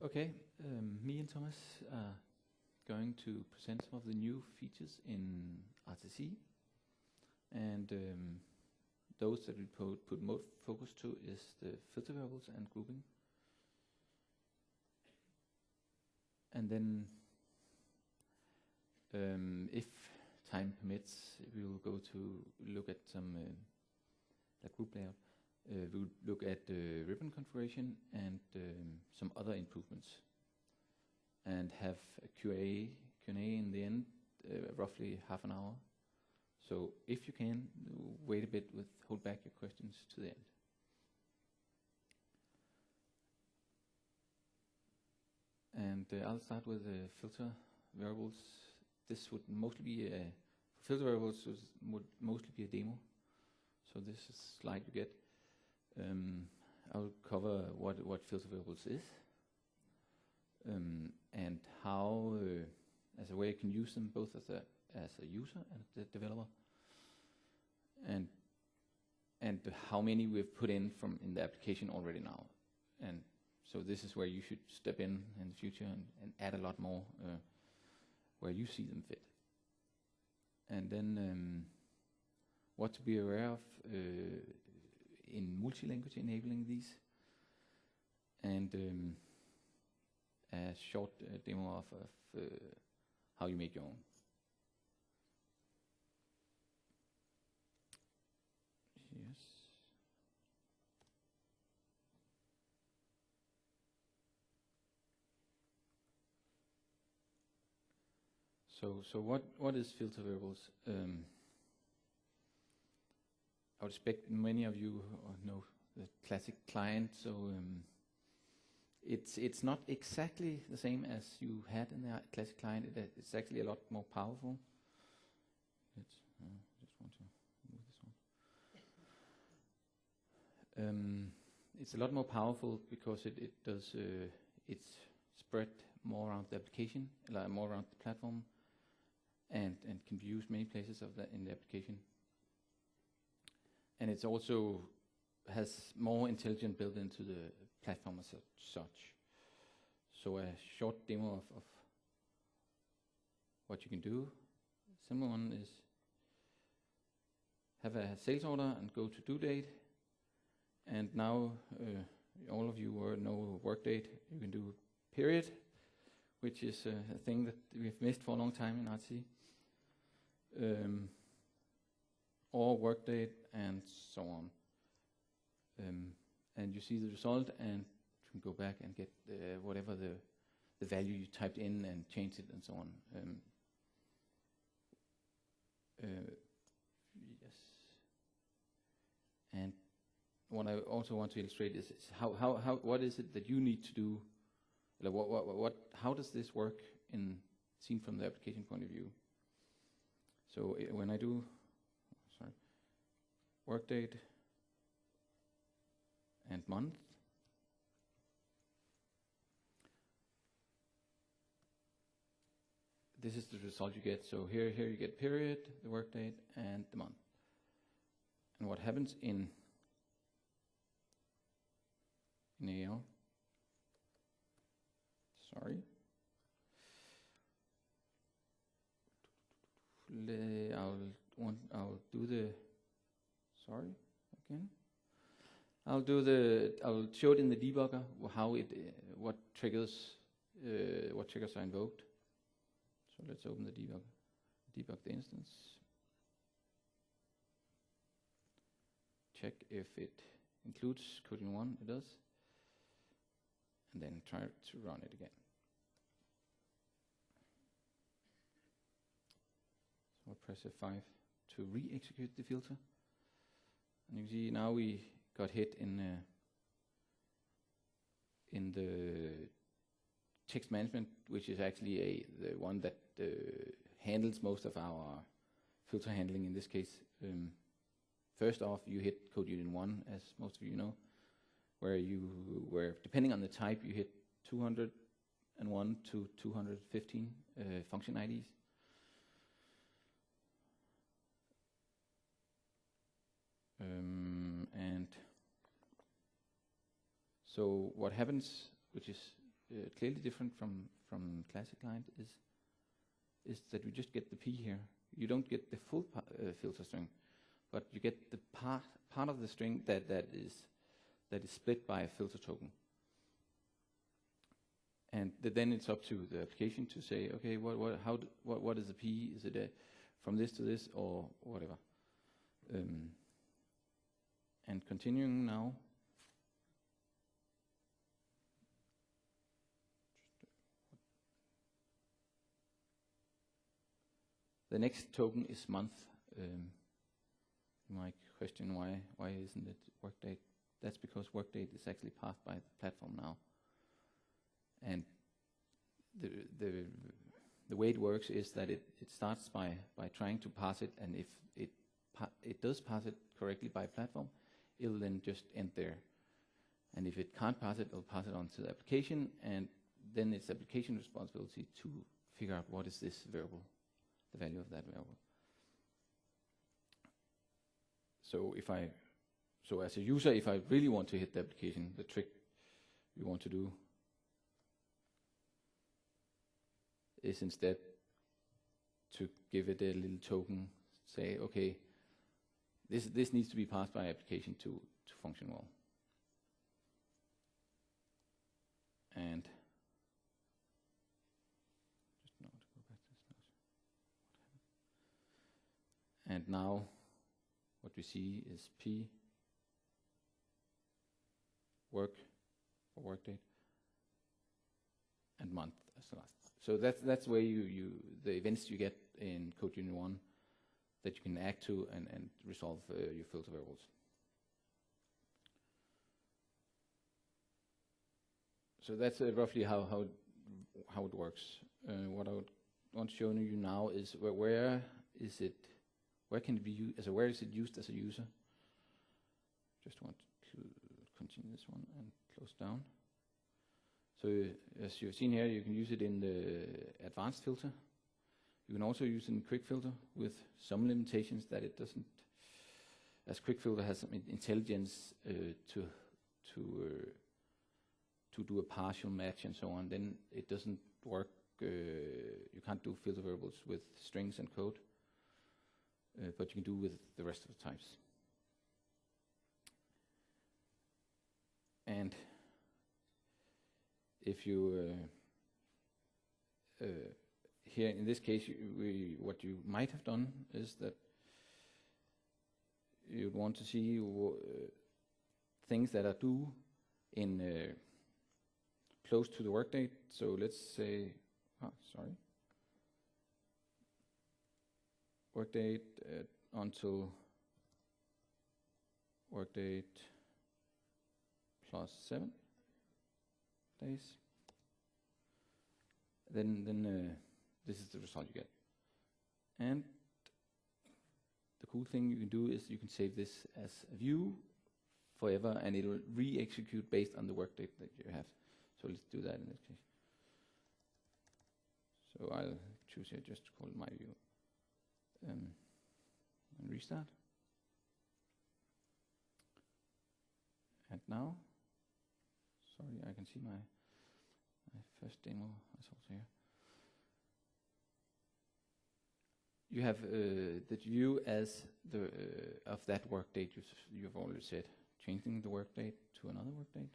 Okay, me and Thomas are going to present some of the new features in RTC, and those that we put most focus to is the filter variables and grouping. And then, if time permits, we will go to look at some group layout. We will look at ribbon configuration and some other improvements, and have a Q&A in the end, roughly half an hour. So if you can, wait a bit with hold back your questions to the end. And I'll start with the filter variables. This would mostly be filter variables would mostly be a demo. So this is a slide you get. I'll cover what filter variables is, and how, as a way you can use them both as a user and a developer, and how many we've put in the application already now. And so this is where you should step in the future and add a lot more where you see them fit. And then what to be aware of in multi-language enabling these, and a short demo of how you make your own. Yes. So what is filter variables? I would expect many of you know the classic client, so it's not exactly the same as you had in the classic client. It's actually a lot more powerful. Let's just want to move this on. It's a lot more powerful because it does it's spread more around the application, more around the platform, and can be used many places of that in the application. And it's also has more intelligence built into the platform as such. So a short demo of what you can do. A similar one is have a sales order and go to due date. And now all of you know work date. You can do period, which is a thing that we've missed for a long time in RTC. Or work date, and so on. And you see the result, and you can go back and get whatever the value you typed in and change it and so on. Yes. And what I also want to illustrate is how what is it that you need to do? Like how does this work seen from the application point of view? So when I do work date and month, this is the result you get. So here you get period, the work date, and the month. And what happens in AL? Sorry. I'll do the. Sorry, again. I'll show it in the debugger how what triggers are invoked. So let's open the debugger, debug the instance, check if it includes coding 1. It does, and then try to run it again. So I'll press F5 to re-execute the filter. And you can see now we got hit in the text management, which is actually the one that handles most of our filter handling in this case. First off, you hit code unit 1, as most of you know, where depending on the type you hit 201 to 215 function IDs. And so what happens, which is clearly different from classic client is that you just get the P here. You don't get the full filter string, but you get the part of the string that is split by a filter token. And then it's up to the application to say, okay, what is the P? Is it from this to this or whatever? And continuing now. The next token is month. You might question why isn't it work date? That's because work date is actually passed by the platform now. And the way it works is that it starts by trying to pass it, and if it does pass it correctly by platform, it'll then just end there. And if it can't pass it, it'll pass it on to the application, and then it's application responsibility to figure out what is this variable, the value of that variable. So as a user, if I really want to hit the application, the trick we want to do is instead to give it a little token, say, okay, this needs to be passed by application to function well. And just now to go back to this note. And now what we see is P work or work date and month as the last. So that's where the events you get in Code Unit 1 that you can act to and resolve your filter variables. So that's roughly how it works. What I want to show you now is where can it be used? Where is it used as a user? Just want to continue this one and close down. So as you've seen here, you can use it in the advanced filter. You can also use it in quick filter with some limitations that it doesn't, as quick filter has some intelligence to do a partial match and so on. Then it doesn't work. You can't do filter variables with strings and code, but you can do with the rest of the types. And if you here in this case, what you might have done is that you'd want to see things that are due in close to the work date. So let's say, work date until work date plus 7 days. Then this is the result you get. And the cool thing you can do is you can save this as a view forever, and it'll re-execute based on the work date that you have. So let's do that in this case. So I'll choose here just to call it my view. And restart. And now, sorry, I can see my first demo results here. You have the view as the of that work date you've already set. Changing the work date to another work date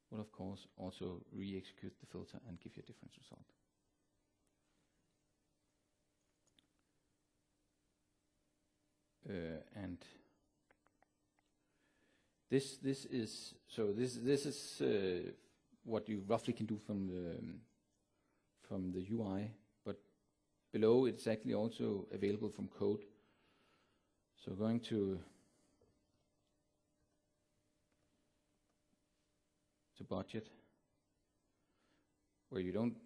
will of course also re-execute the filter and give you a different result. And this is what you roughly can do from the UI, but below it's actually also available from code. So going to budget, where you don't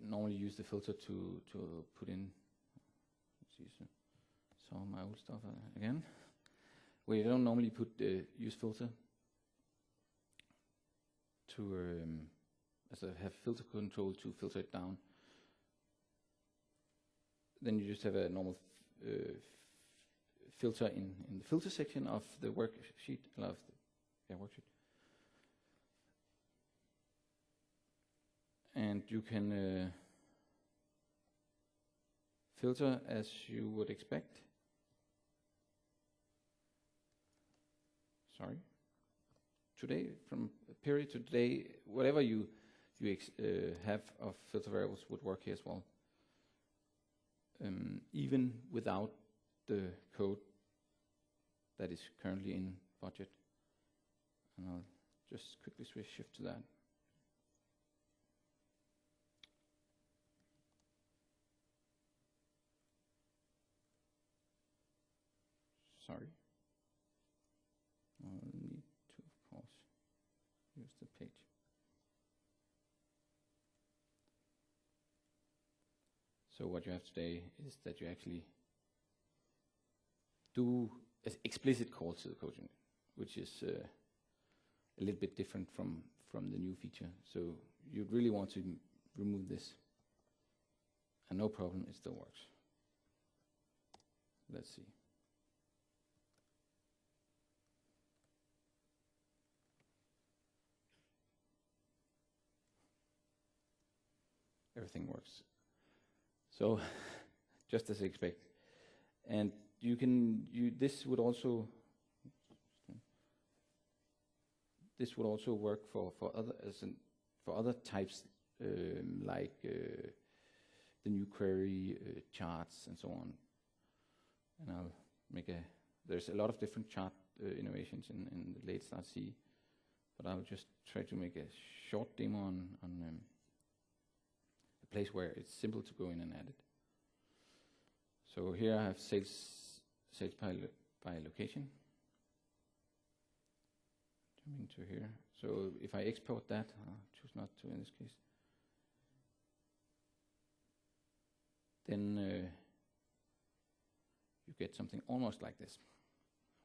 normally use the filter to put in. Let's see some of my old stuff again. Where you don't normally put use filter to have filter control to filter it down. Then you just have a normal filter in the filter section of the worksheet, worksheet. And you can filter as you would expect. Sorry. Today, from period to today, whatever you have of filter variables would work here as well. Even without the code that is currently in budget. And I'll just quickly shift to that. Sorry. I'll need to, of course, use the page. So what you have today is that you actually do explicit calls to the code unit, which is a little bit different from the new feature. So you'd really want to remove this. And no problem, it still works. Let's see. Everything works. So, just as expected. And this would also work for other types like the new query, charts, and so on. And I'll make there's a lot of different chart innovations in the late start C, but I'll just try to make a short demo on a place where it's simple to go in and add it. So here I have sales by location. Jumping to here. So if I export that, I'll choose not to in this case. Then you get something almost like this.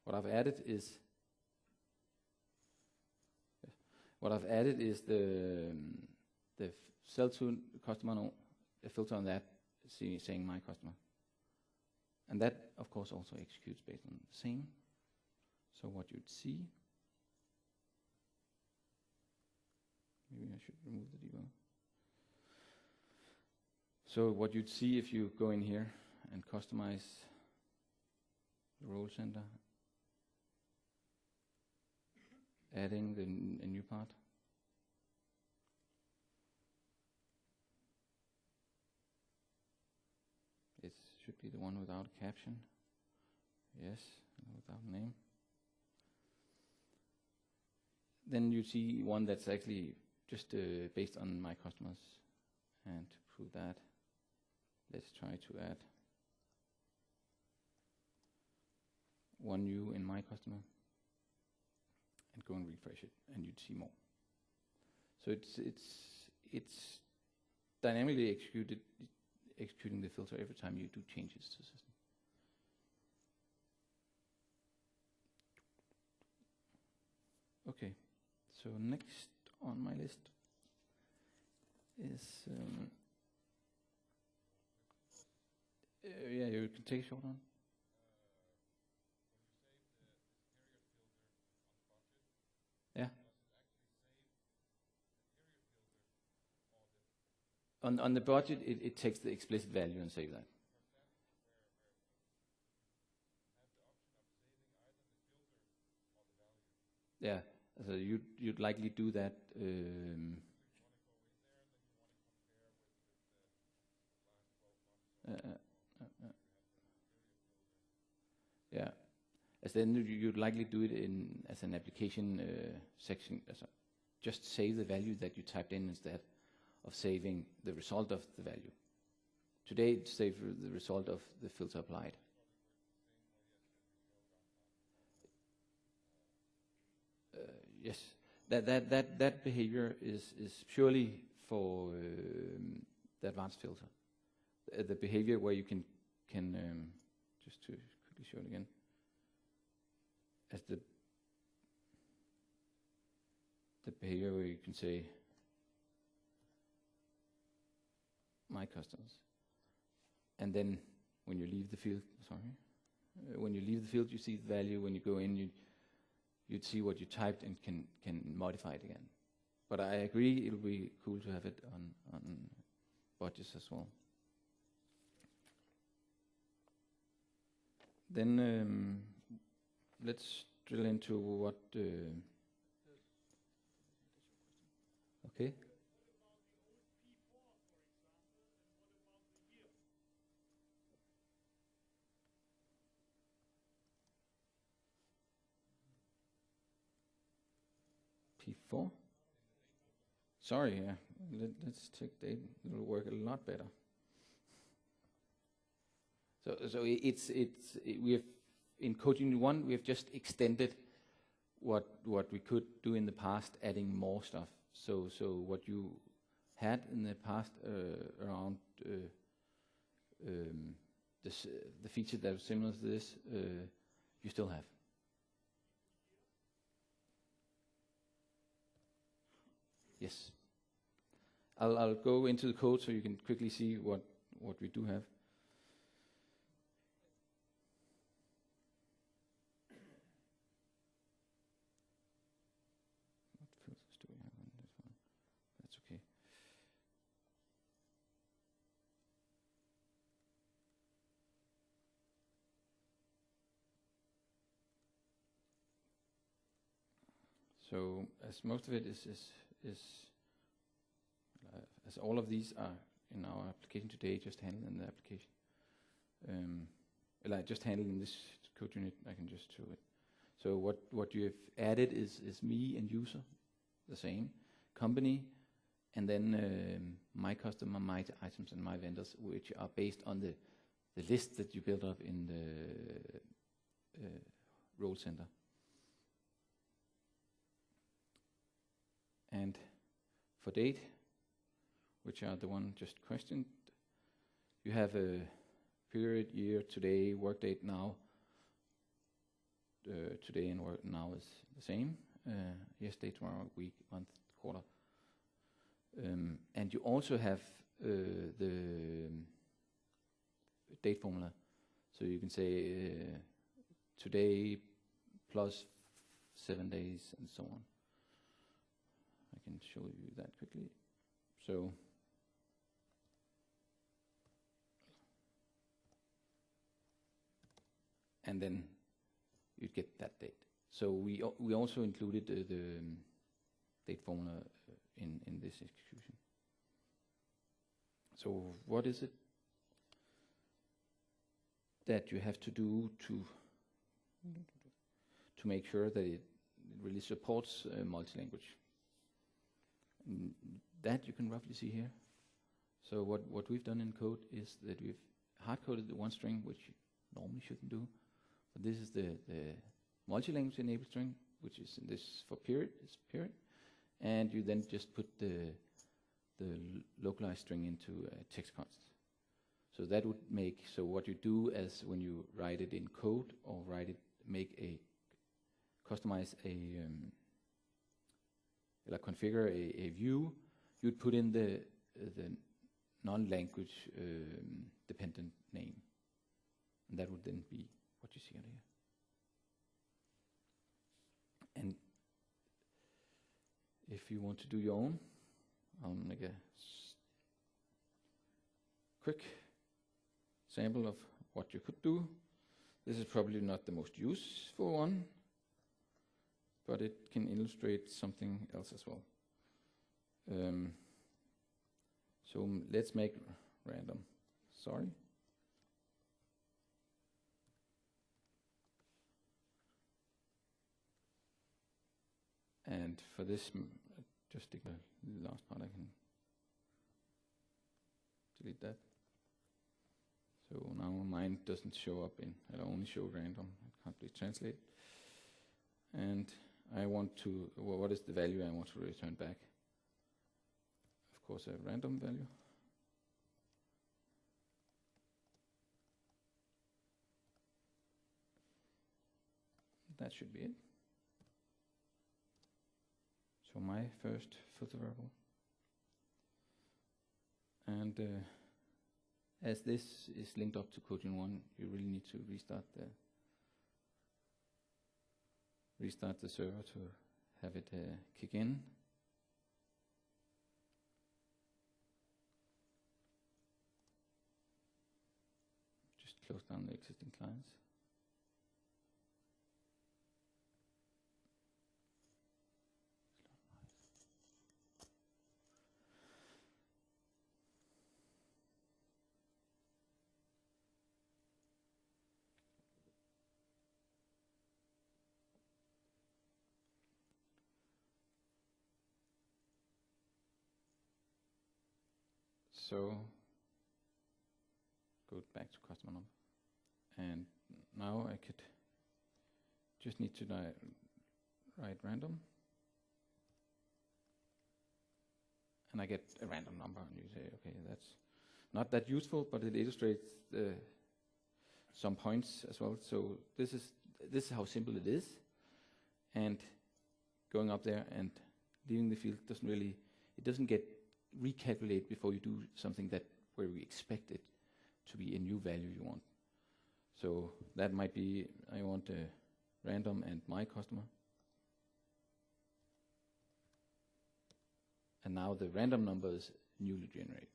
What I've added is the sell to customer, a filter on that saying my customer. And that, of course, also executes based on the same. So what you'd see, maybe I should remove the debug. So what you'd see if you go in here and customize the role center, adding a new part. It should be the one without caption. Yes, without name. Then you see one that's actually just based on my customers. And to prove that, let's try to add one new in my customer and go and refresh it, and you'd see more. So it's dynamically executing the filter every time you do changes to the system. Okay, so next on my list is yeah, you can take a short one. Yeah. On the budget, it takes the explicit value and saves that. Yeah, so you'd likely do that. Yeah, as then you'd likely do it as an application section. Just save the value that you typed in instead of saving the result of the value. Today it saves the result of the filter applied. Yes, that behavior is purely for the advanced filter. The behavior where you can just to quickly show it again, as the behavior where you can say my customers, and then when you leave the field, when you leave the field, you see the value. When you go in, you'd see what you typed and can modify it again. but I agree it'll be cool to have it on budgets as well. Then let's drill into what. Okay. P4. Sorry, yeah. Let's check date. It'll work a lot better. So we have in Code Unit 1 we have just extended what we could do in the past, adding more stuff. So what you had in the past around the feature that was similar to this, you still have. Yes. I'll go into the code so you can quickly see what we do have. What filters do we have on this one? That's okay. So as most of it is as all of these are in our application today, just handled in the application. Like just handled in this code unit, I can just show it. So what you have added is me and user, the same, company, and then my customer, my items, and my vendors, which are based on the list that you build up in the role center. And for date, which are the one just questioned, you have a period, year, today, work date now. Today and work now is the same. Yesterday, tomorrow, week, month, quarter. And you also have the date formula. So you can say today plus 7 days and so on. I can show you that quickly. So and then you'd get that date. So we also included the date formula in this execution. So what is it that you have to do to make sure that it really supports multi-language? That you can roughly see here. So what we've done in code is that we've hard-coded the one string, which you normally shouldn't do. But this is the multi-language enabled string, which is in this for period, is period. And you then just put the localized string into text const. So that would make, so what you do as when you write it in code or customize like configure a view, you'd put in the non-language dependent name. And that would then be what you see on here. And if you want to do your own, I'll make a quick sample of what you could do. This is probably not the most useful one, but it can illustrate something else as well. So let's make random. Sorry. And for this, just take the last part, I can delete that. So now mine doesn't show up in, it'll only show random, it can't be translated. And I want to, well, what is the value I want to return back? Of course, a random value. That should be it. So my first filter variable. And as this is linked up to Code Unit 1, you really need to restart the server to have it kick in. close down the existing clients. So go back to customer number, and now I could just need to write random, and I get a random number, and you say, okay, that's not that useful, but it illustrates some points as well. So this is how simple it is, and going up there and leaving the field doesn't get recalculate before you do something where we expect it to be a new value you want. So that might be, I want a random and my customer. And now the random number is newly generated.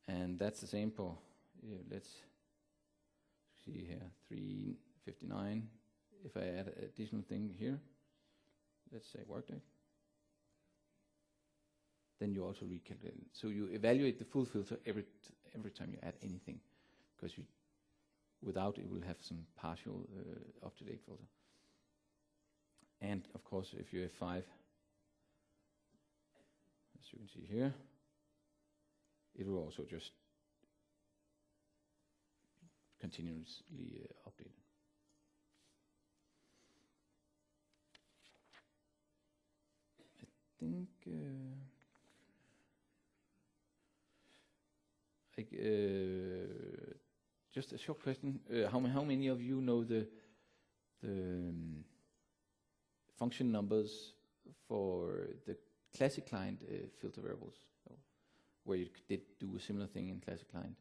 And that's the same for, let's see here, 359. If I add an additional thing here, let's say workday, then you also recalculate it. So you evaluate the full filter every time you add anything, because without it will have some partial up-to-date filter. And of course, if you have 5, as you can see here, it will also just continuously update it. I think just a short question. How many of you know the function numbers for the classic client filter variables, so where you did do a similar thing in classic client?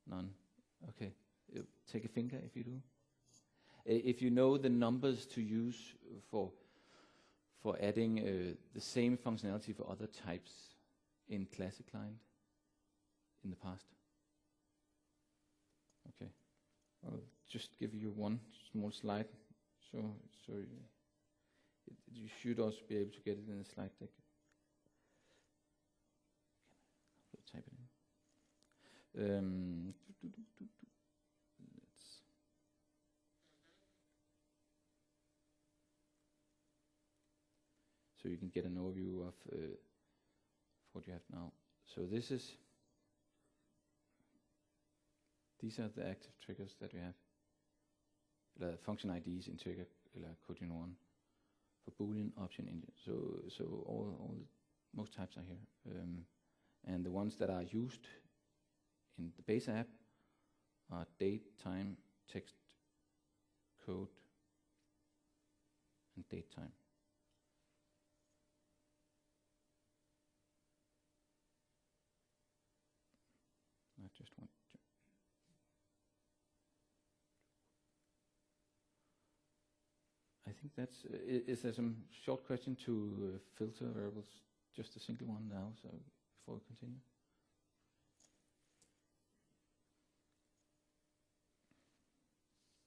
None? Okay. Take a finger if you do. If you know the numbers to use for adding the same functionality for other types in classic client in the past. Okay, I'll just give you one small slide, so you should also be able to get it in the slide deck. Type it in. So you can get an overview of what you have now. So these are the active triggers that we have. The function IDs in trigger coding 1 for Boolean option engine. So most types are here, and the ones that are used in the base app are date, time, text, code, and date time. Not just one. I think that's. Is there some short question to filter variables? Just a single one now. So before we continue.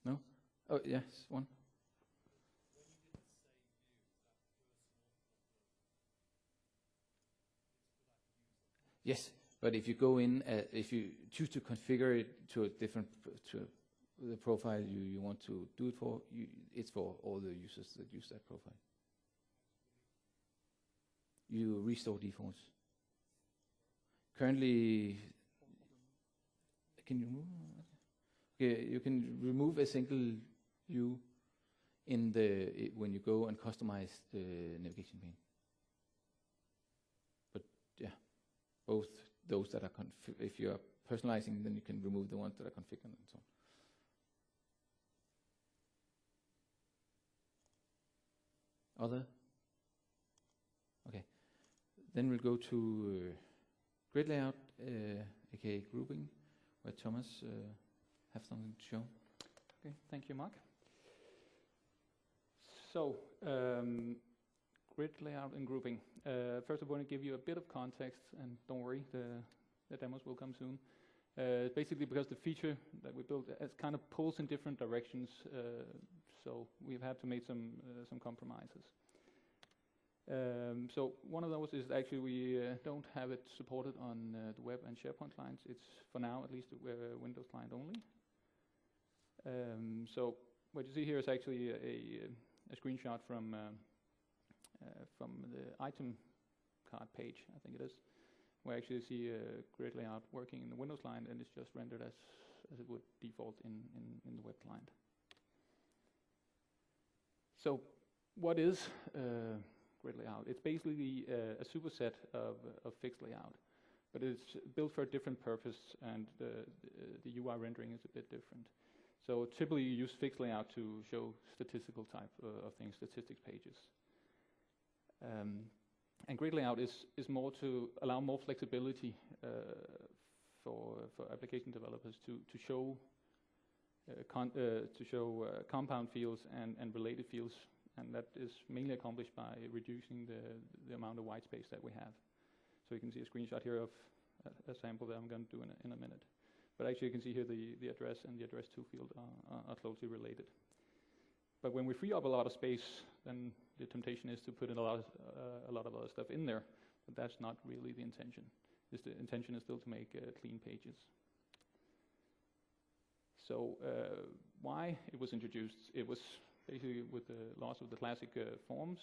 No? Oh yes, one. Yes. But if you go in, if you choose to configure it to a different, to the profile you want to do it for, it's for all the users that use that profile. You restore defaults. Currently, can you remove? Okay, you can remove a single view in when you go and customize the navigation pane. But yeah, both. Those that are if you are personalizing, then you can remove the ones that are configured and so on. Other? Okay. Then we'll go to grid layout, aka grouping, where Thomas have something to show. Okay, thank you, Marc. So, grid layout and grouping. First, I want to give you a bit of context, and don't worry, the demos will come soon. Basically because the feature that we built kind of pulls in different directions, so we've had to make some compromises. So one of those is actually we don't have it supported on the web and SharePoint clients. It's for now at least a Windows client only. So what you see here is actually a screenshot from the item card page, I think it is, where I actually see a grid layout working in the Windows client, and it's just rendered as it would default in the web client. So what is grid layout? It's basically a superset of fixed layout, but it's built for a different purpose, and the UI rendering is a bit different. So typically you use fixed layout to show statistical type of things, statistics pages. And grid layout is more to allow more flexibility for application developers to show compound fields and related fields, and that is mainly accomplished by reducing the amount of white space that we have. So you can see a screenshot here of a sample that I'm going to do in a minute. But actually you can see here the address and the address to field are closely related. But when we free up a lot of space, then the temptation is to put in a lot of other stuff in there, but that's not really the intention. The intention is still to make clean pages. So why it was introduced? It was basically with the loss of the classic forms.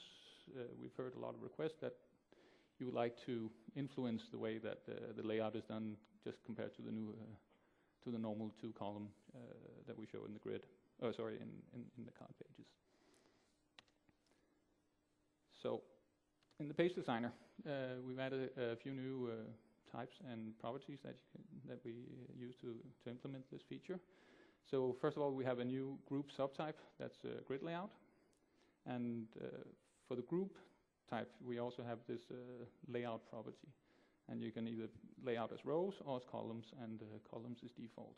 We've heard a lot of requests that you would like to influence the way that the layout is done, just compared to the new to the normal two-column that we show in the grid. Oh, sorry, in the card pages. So in the page designer, we've added a few new types and properties that we use to implement this feature. So first of all, we have a new group subtype that's grid layout, and for the group type, we also have this layout property, and you can either lay out as rows or as columns, and columns is default.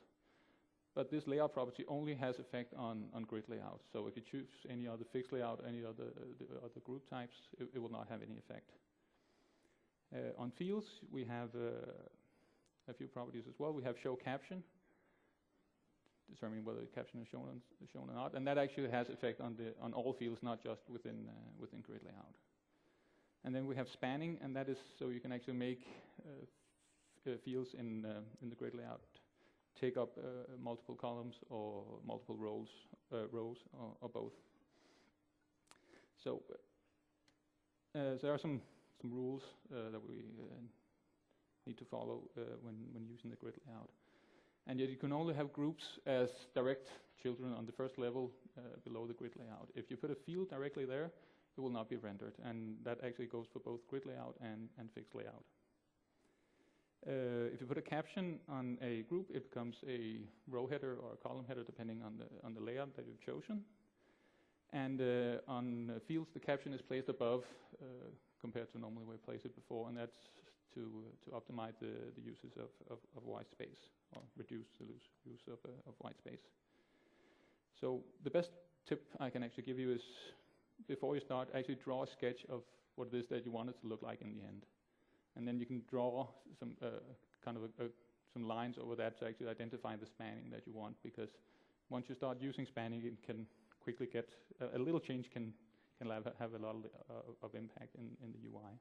But this layout property only has effect on grid layout. So if you choose any other fixed layout, any other group types, it will not have any effect. On fields, we have a few properties as well. We have show caption, determining whether the caption is shown or not, and that actually has effect on all fields, not just within grid layout. And then we have spanning, and that is so you can actually make fields in the grid layout take up multiple columns or multiple rows or both. So there are some rules that we need to follow when using the grid layout. And yet you can only have groups as direct children on the first level below the grid layout. If you put a field directly there, it will not be rendered, and that actually goes for both grid layout and fixed layout. If you put a caption on a group, it becomes a row header or a column header, depending on the layout that you've chosen. And on fields, the caption is placed above compared to normally where we place it before, and that's to optimize the uses of white space, or reduce the use of white space. So the best tip I can actually give you is, before you start, actually draw a sketch of what it is that you want it to look like in the end. And then you can draw some some lines over that to actually identify the spanning that you want, because once you start using spanning, it can quickly get a little change can have a lot of impact in the UI.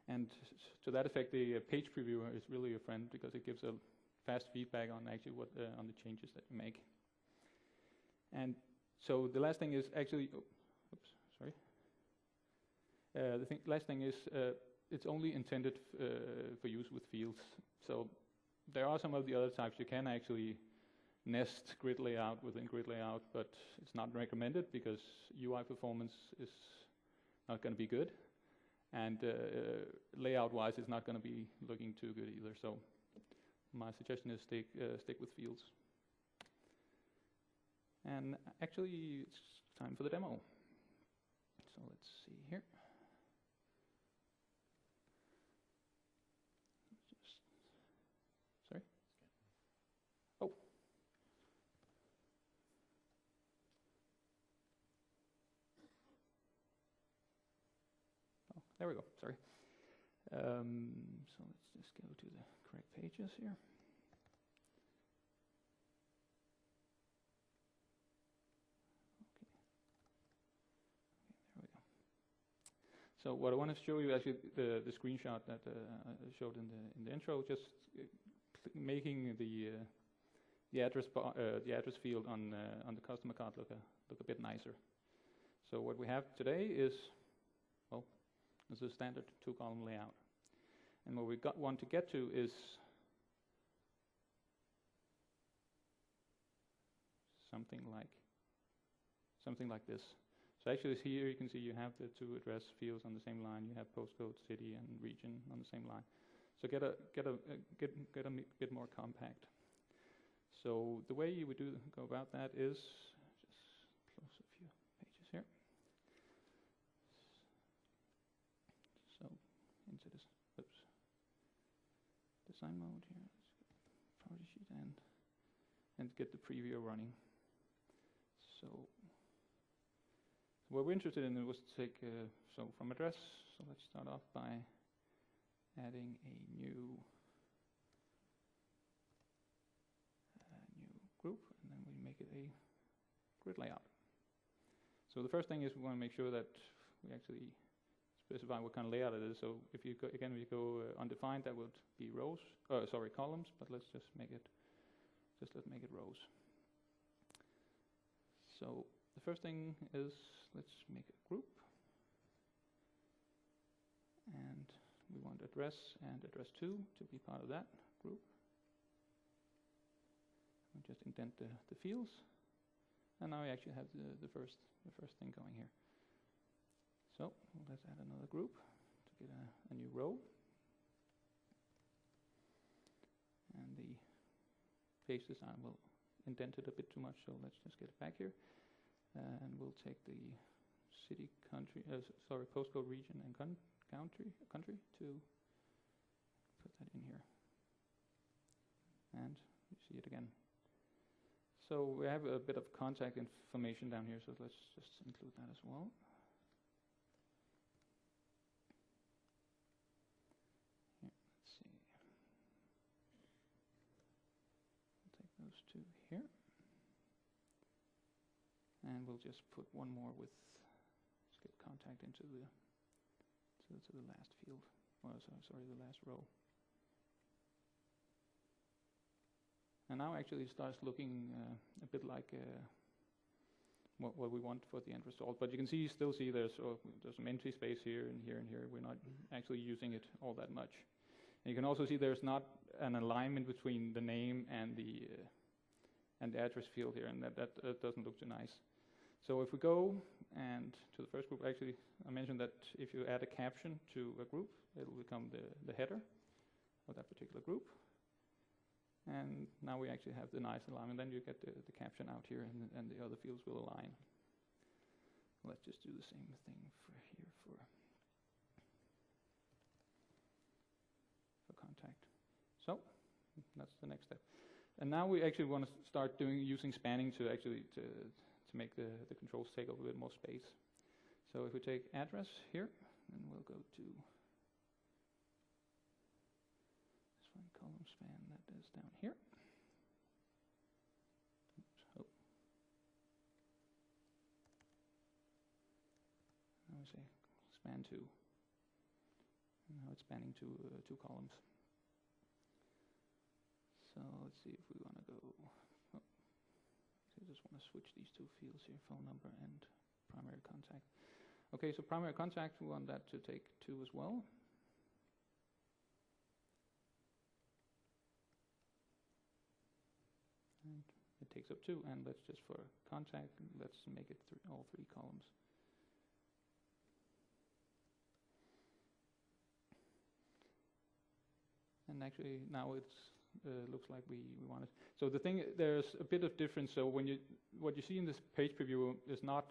And to that effect, the page previewer is really a friend, because it gives a fast feedback on actually what on the changes that you make. And so the last thing is actually, last thing is it's only intended for use with fields. So there are some of the other types you can actually nest grid layout within grid layout, but it's not recommended because UI performance is not going to be good, and layout-wise, it's not going to be looking too good either. So my suggestion is stick with fields. And actually, it's time for the demo. So let's see here. Sorry? Oh. Oh, there we go. Sorry. So let's just go to the correct pages here. So what I want to show you actually the screenshot that I showed in the intro, just making the address field on the customer card look a bit nicer. So what we have today is, well, it's a standard 2-column layout, and what we want to get to is something like this. So actually here you can see you have the 2 address fields on the same line. You have postcode, city, and region on the same line. So get a bit more compact. So the way you would go about that is just close a few pages here. So into this design mode here. Let's go property sheet and get the preview running. So what we're interested in was to take, so from address, so let's start off by adding a new group, and then we make it a grid layout. So the first thing is we want to make sure that we actually specify what kind of layout it is. So if you go, again, we go undefined, that would be rows, columns, but let's just make it, let's make it rows. So the first thing is, let's make a group, and we want address and address 2 to be part of that group. We just indent the fields, and now we actually have the first thing going here. So let's add another group to get a new row, and the page design will indent it a bit too much, so let's just get it back here. And we'll take the city, country, postcode, region, and country to put that in here. And you see it again. So we have a bit of contact information down here, so let's just include that as well. Here, let's see. We'll take those 2 here. And we'll just put one more with, let's get contact into the last field, the last row. And now actually it starts looking a bit like what we want for the end result. But you can still see there's some empty space here and here and here. We're not actually using it all that much. And you can also see there's not an alignment between the name and the address field here, and that doesn't look too nice. So if we go and to the first group, actually I mentioned that if you add a caption to a group, it will become the header of that particular group. And now we actually have the nice alignment. Then you get the caption out here, and the other fields will align. Let's just do the same thing for contact. So that's the next step. And now we actually want to start using spanning to make the controls take up a bit more space. So if we take address here, and we'll go to this one, column span, that is down here. Oops, oh. Now we say span 2. And now it's spanning 2 columns. So let's see if we want to go. I just want to switch these 2 fields here, phone number and primary contact. Okay, so primary contact, we want that to take 2 as well. And it takes up 2, and let's just for contact, let's make it all 3 columns. And actually now it's looks like we want it. So the thing, there's a bit of difference. So what you see in this page preview is not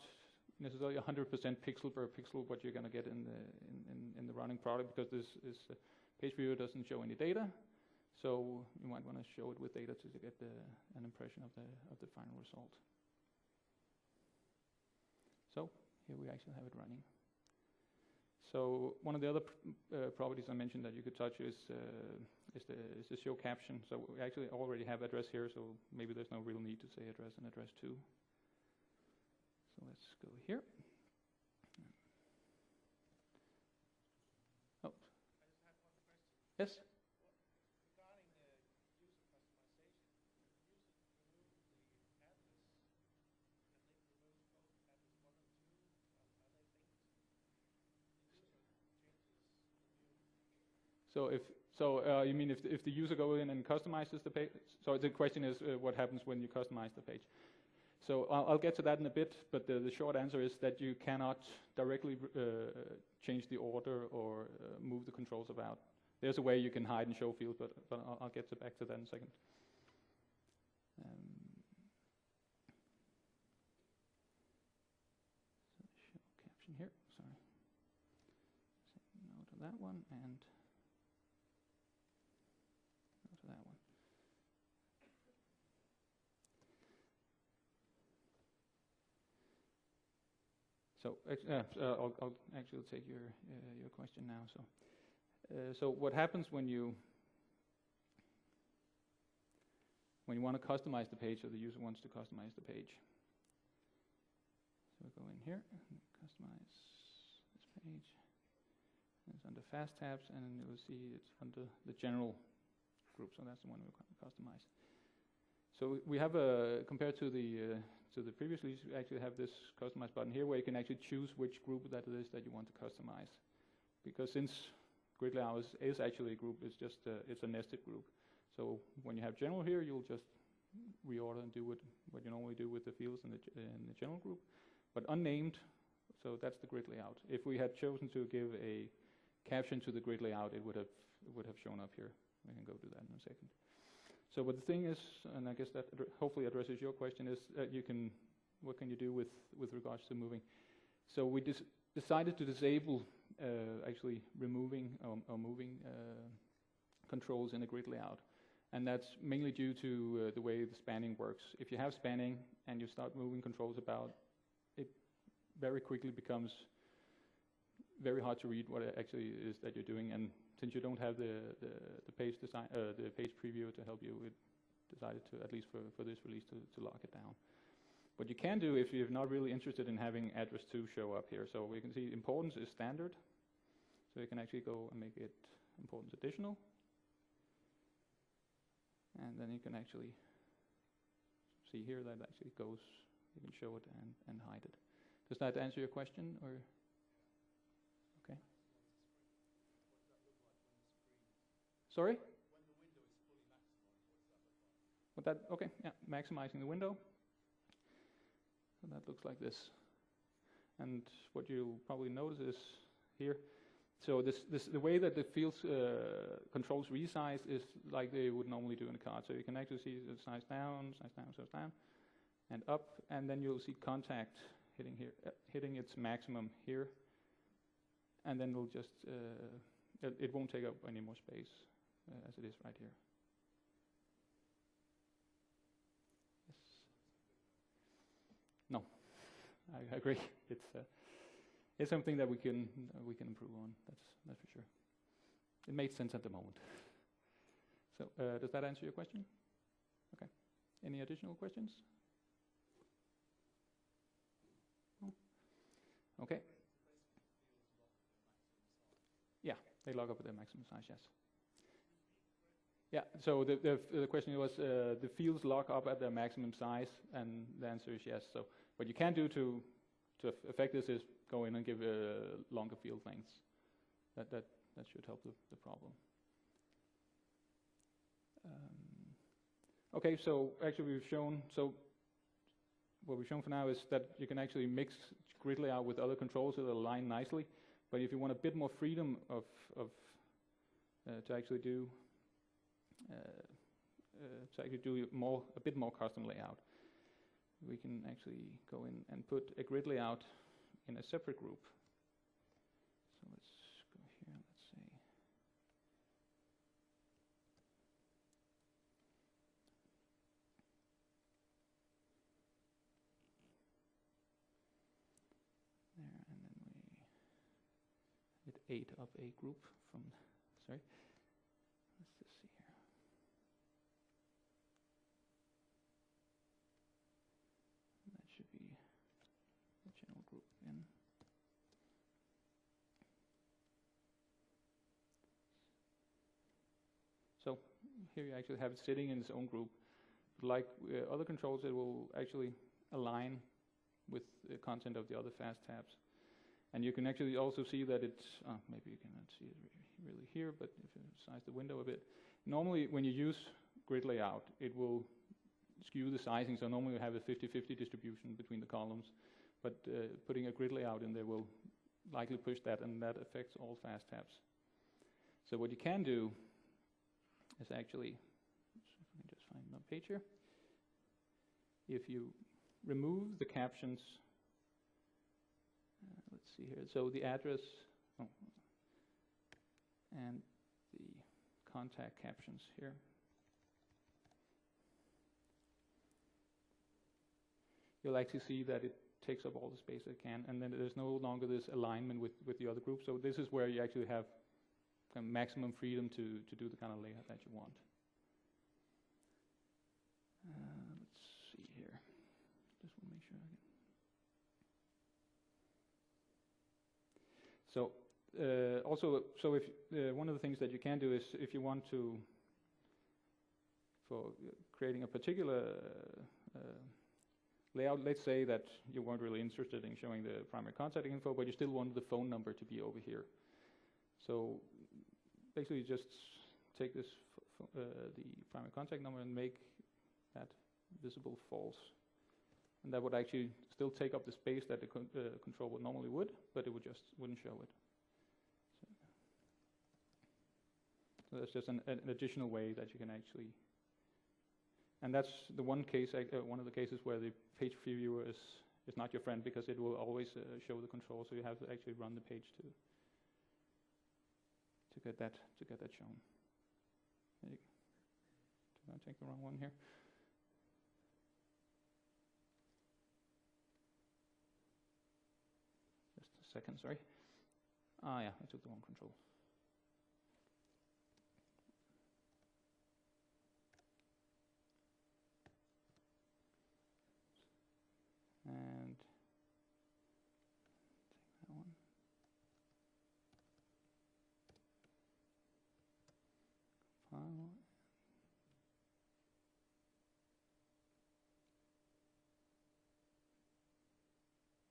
necessarily 100% pixel per pixel what you're going to get in the running product, because this page preview doesn't show any data. So you might want to show it with data to get an impression of the final result. So here we actually have it running. So one of the other properties I mentioned that you could touch is the show caption. So we actually already have address here, so maybe there's no real need to say address and address to. So let's go here. Oh. Yes? So you mean if the user goes in and customizes the page? So the question is what happens when you customize the page? So I'll get to that in a bit, but the short answer is that you cannot directly change the order or move the controls about. There's a way you can hide and show fields, but I'll get back to that in a second. So show caption here, sorry. Say no to that one and to that one. So I'll actually take your question now. So what happens when you want to customize the page, or the user wants to customize the page? So go in here and customize this page. It's under fast tabs, and you will see it's under the general group, so that's the one we customize. So we have compared to the previous release, we actually have this customize button here where you can actually choose which group that it is that you want to customize. Because since grid layout is actually a group, it's just it's a nested group. So when you have general here, you'll just reorder and do what you normally do with the fields in the general group. But unnamed, so that's the grid layout. If we had chosen to give a caption to the grid layout, it would have shown up here. We can go do that in a second. So what the thing is, and I guess that hopefully addresses your question, is what can you do with regards to moving? So we decided to disable actually removing or moving controls in a grid layout. And that's mainly due to the way the spanning works. If you have spanning and you start moving controls about, it very quickly becomes very hard to read what it actually is that you're doing. And since you don't have the page design, the page preview to help you, we decided to, at least for this release, to lock it down. What you can do if you're not really interested in having address to show up here, so we can see importance is standard. So you can actually go and make it importance additional. And then you can actually see here that actually goes, you can show it and hide it. Does that answer your question, or? Okay. Sorry? When the window is fully maximized, what's that look like? Okay, yeah, maximizing the window. So that looks like this. And what you'll probably notice is here, so the way that the fields controls resize is like they would normally do in a card. So you can actually see the size down, and up, and then you'll see contact hitting here, hitting its maximum here, and then it'll just it won't take up any more space as it is right here. Yes. No, I agree. It's something that we can improve on. That's for sure. It made sense at the moment. So does that answer your question? Okay. Any additional questions? No? Okay. Yeah, they log up at their maximum size. Yes. Yeah. So the question was the fields log up at their maximum size, and the answer is yes. So what you can do to affect this is go in and give longer field lengths. That should help the problem. Okay, so actually we've shown, so what we've shown for now is that you can actually mix grid layout with other controls that align nicely. But if you want a bit more freedom to actually do a bit more custom layout, we can actually go in and put a grid layout in a separate group. So let's go here, let's say. There, and then 8 of a group from, sorry, let's just see here. That should be the general group again. So here you actually have it sitting in its own group. Like other controls, it will actually align with the content of the other fast tabs. And you can actually also see that it's, maybe you cannot see it really here, but if you size the window a bit. Normally when you use grid layout, it will skew the sizing, so normally you have a 50-50 distribution between the columns, but putting a grid layout in there will likely push that, and that affects all fast tabs. So what you can do is actually, let me just find my page here. If you remove the captions, let's see here, so the address, and the contact captions here. You'll actually see that it takes up all the space it can, and then there's no longer this alignment with the other group. So this is where you actually have kind of maximum freedom to do the kind of layout that you want. Let's see here. Just want to make sure I get. So also, so if one of the things that you can do is if you want to, for creating a particular layout, let's say that you weren't really interested in showing the primary contact info, but you still wanted the phone number to be over here. So basically just take this, the primary contact number, and make that visible false. And that would actually still take up the space that the control would normally would, but it would just wouldn't show it. So that's just an additional way that you can actually. And that's the one case, one of the cases where the page previewer is not your friend, because it will always show the control. So you have to actually run the page to get that shown. Did I take the wrong one here? Just a second, sorry. Ah, yeah, I took the wrong control. And take that one. File.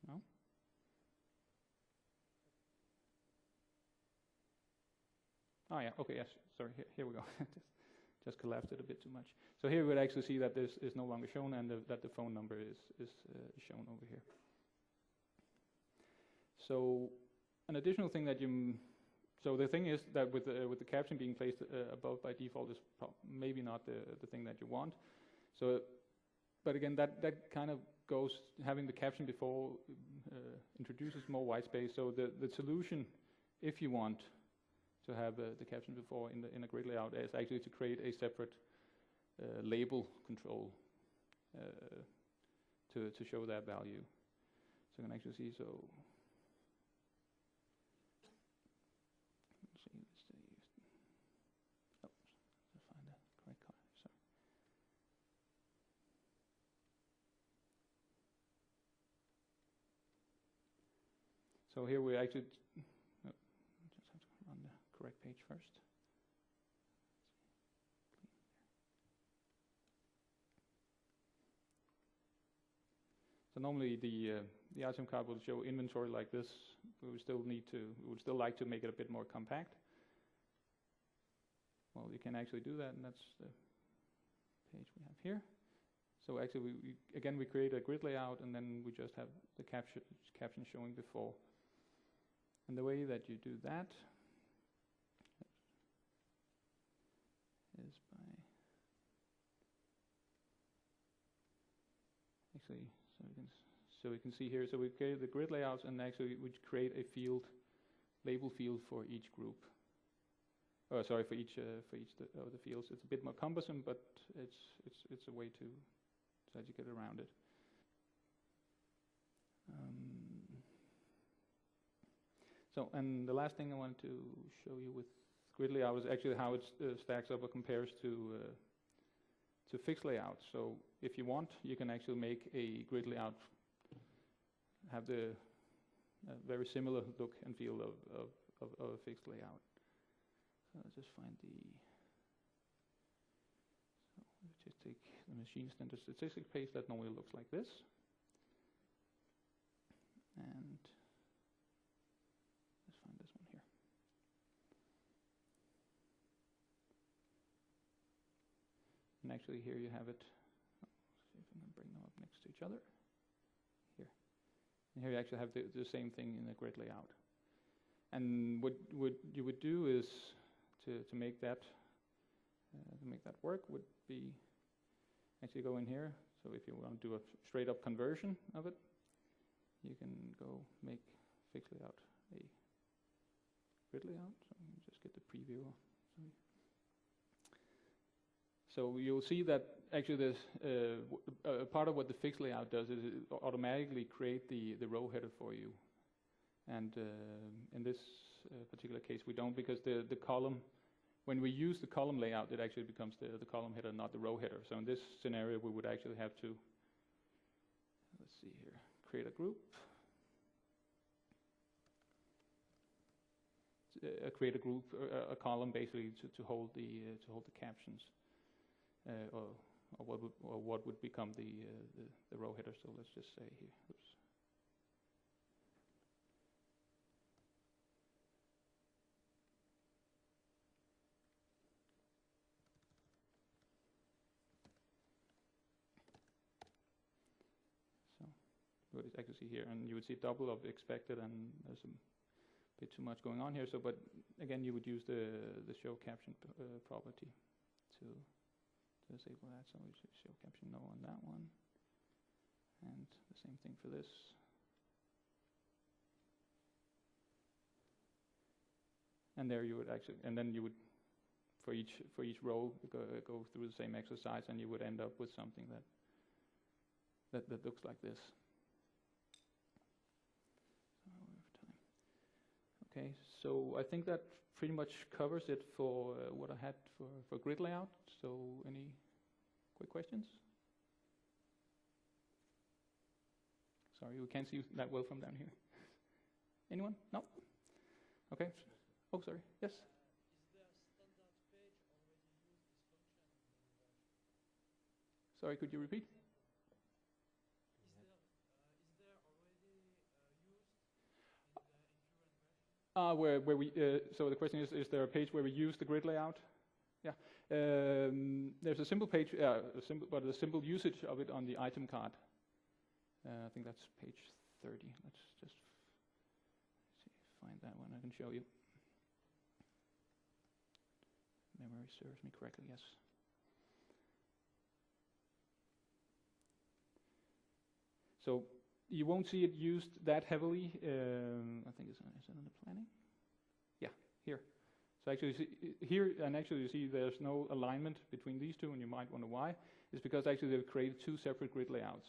No? Oh yeah, okay, yes, sorry, here we go. Just collapsed it a bit too much. So here we would actually see that this is no longer shown, and that the phone number is shown over here. So an additional thing that so the thing is that with the caption being placed above by default is maybe not the thing that you want. So, but again, that kind of goes, having the caption before introduces more white space. So the solution, if you want to have the caption before in a grid layout, is actually to create a separate label control to show that value. So you can actually see, so let's see, let's find the correct card, sorry. So here we actually on the correct page first. So normally the item card will show inventory like this. We would still like to make it a bit more compact. Well, you can actually do that, and that's the page we have here. So actually, we create a grid layout, and then we just have the caption showing before. And the way that you do that is by actually, so we can see here, so we create the grid layouts, and actually we create a label field for each group. Oh, sorry, for each of the fields. It's a bit more cumbersome, but it's a way to so that you get around it. So, and the last thing I wanted to show you with grid layout is actually how it stacks up or compares to fixed layout. So if you want, you can actually make a grid layout have the very similar look and feel of a fixed layout. So I'll just find the, so let's just take the machine standard statistics page that normally looks like this. And let's find this one here. And actually here you have it. Oh, see if I can bring them up next to each other. Here. And here you actually have the same thing in the grid layout. And what you would do is to make that work would be actually go in here. So if you want to do a straight up conversion of it, you can go make fixed layout a grid layout. So let me just get the preview. So you'll see that actually there's part of what the fixed layout does is it automatically create the row header for you. And in this particular case we don't, because the column, when we use the column layout, it actually becomes the column header, not the row header. So in this scenario we would actually have to, let's see here, create a group. Create a group, a column basically to hold the captions, or what would become the row header. So let's just say here. Oops. So you would actually see here, and you would see double of the expected, and there's a bit too much going on here. So, but again, you would use the show caption property to disable that. So we should show caption no on that one, and the same thing for this. And there you would actually, and then you would for each row go through the same exercise, and you would end up with something that looks like this. Okay, so I think that pretty much covers it for what I had for grid layout. So any quick questions? Sorry, we can't see that well from down here. Anyone? No? Okay. Oh, sorry. Yes? Is there a standard page already used this function? Sorry, could you repeat? Is there already used Where we so the question is there a page where we use the grid layout? Yeah. There's a simple page, but a simple usage of it on the item card. I think that's page 30. Let's just see, find that one. I can show you. Memory serves me correctly, yes. So you won't see it used that heavily. I think is it under planning? Yeah, here. So actually here, and actually you see there's no alignment between these two, and you might wonder why. It's because actually they've created two separate grid layouts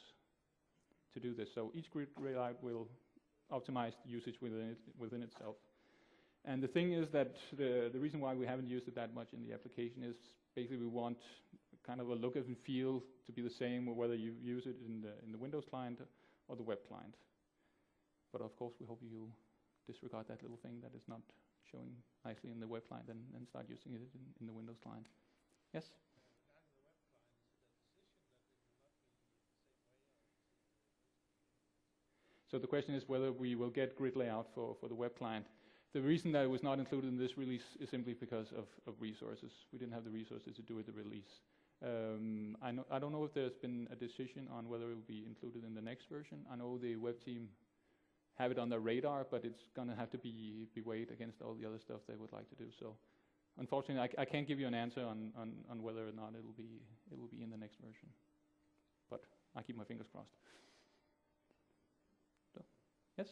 to do this. So each grid layout will optimize the usage within itself. And the thing is that the reason why we haven't used it that much in the application is basically we want kind of a look and feel to be the same whether you use it in the Windows client or the web client. But of course we hope you disregard that little thing that is not showing nicely in the web client and start using it in the Windows client. Yes? So the question is whether we will get grid layout for the web client. The reason that it was not included in this release is simply because of resources. We didn't have the resources to do it the release. I don't know if there's been a decision on whether it will be included in the next version. I know the web team have it on their radar, but it's going to have to be weighed against all the other stuff they would like to do. So unfortunately, I can't give you an answer on whether or not it will be in the next version. But I keep my fingers crossed. So, yes?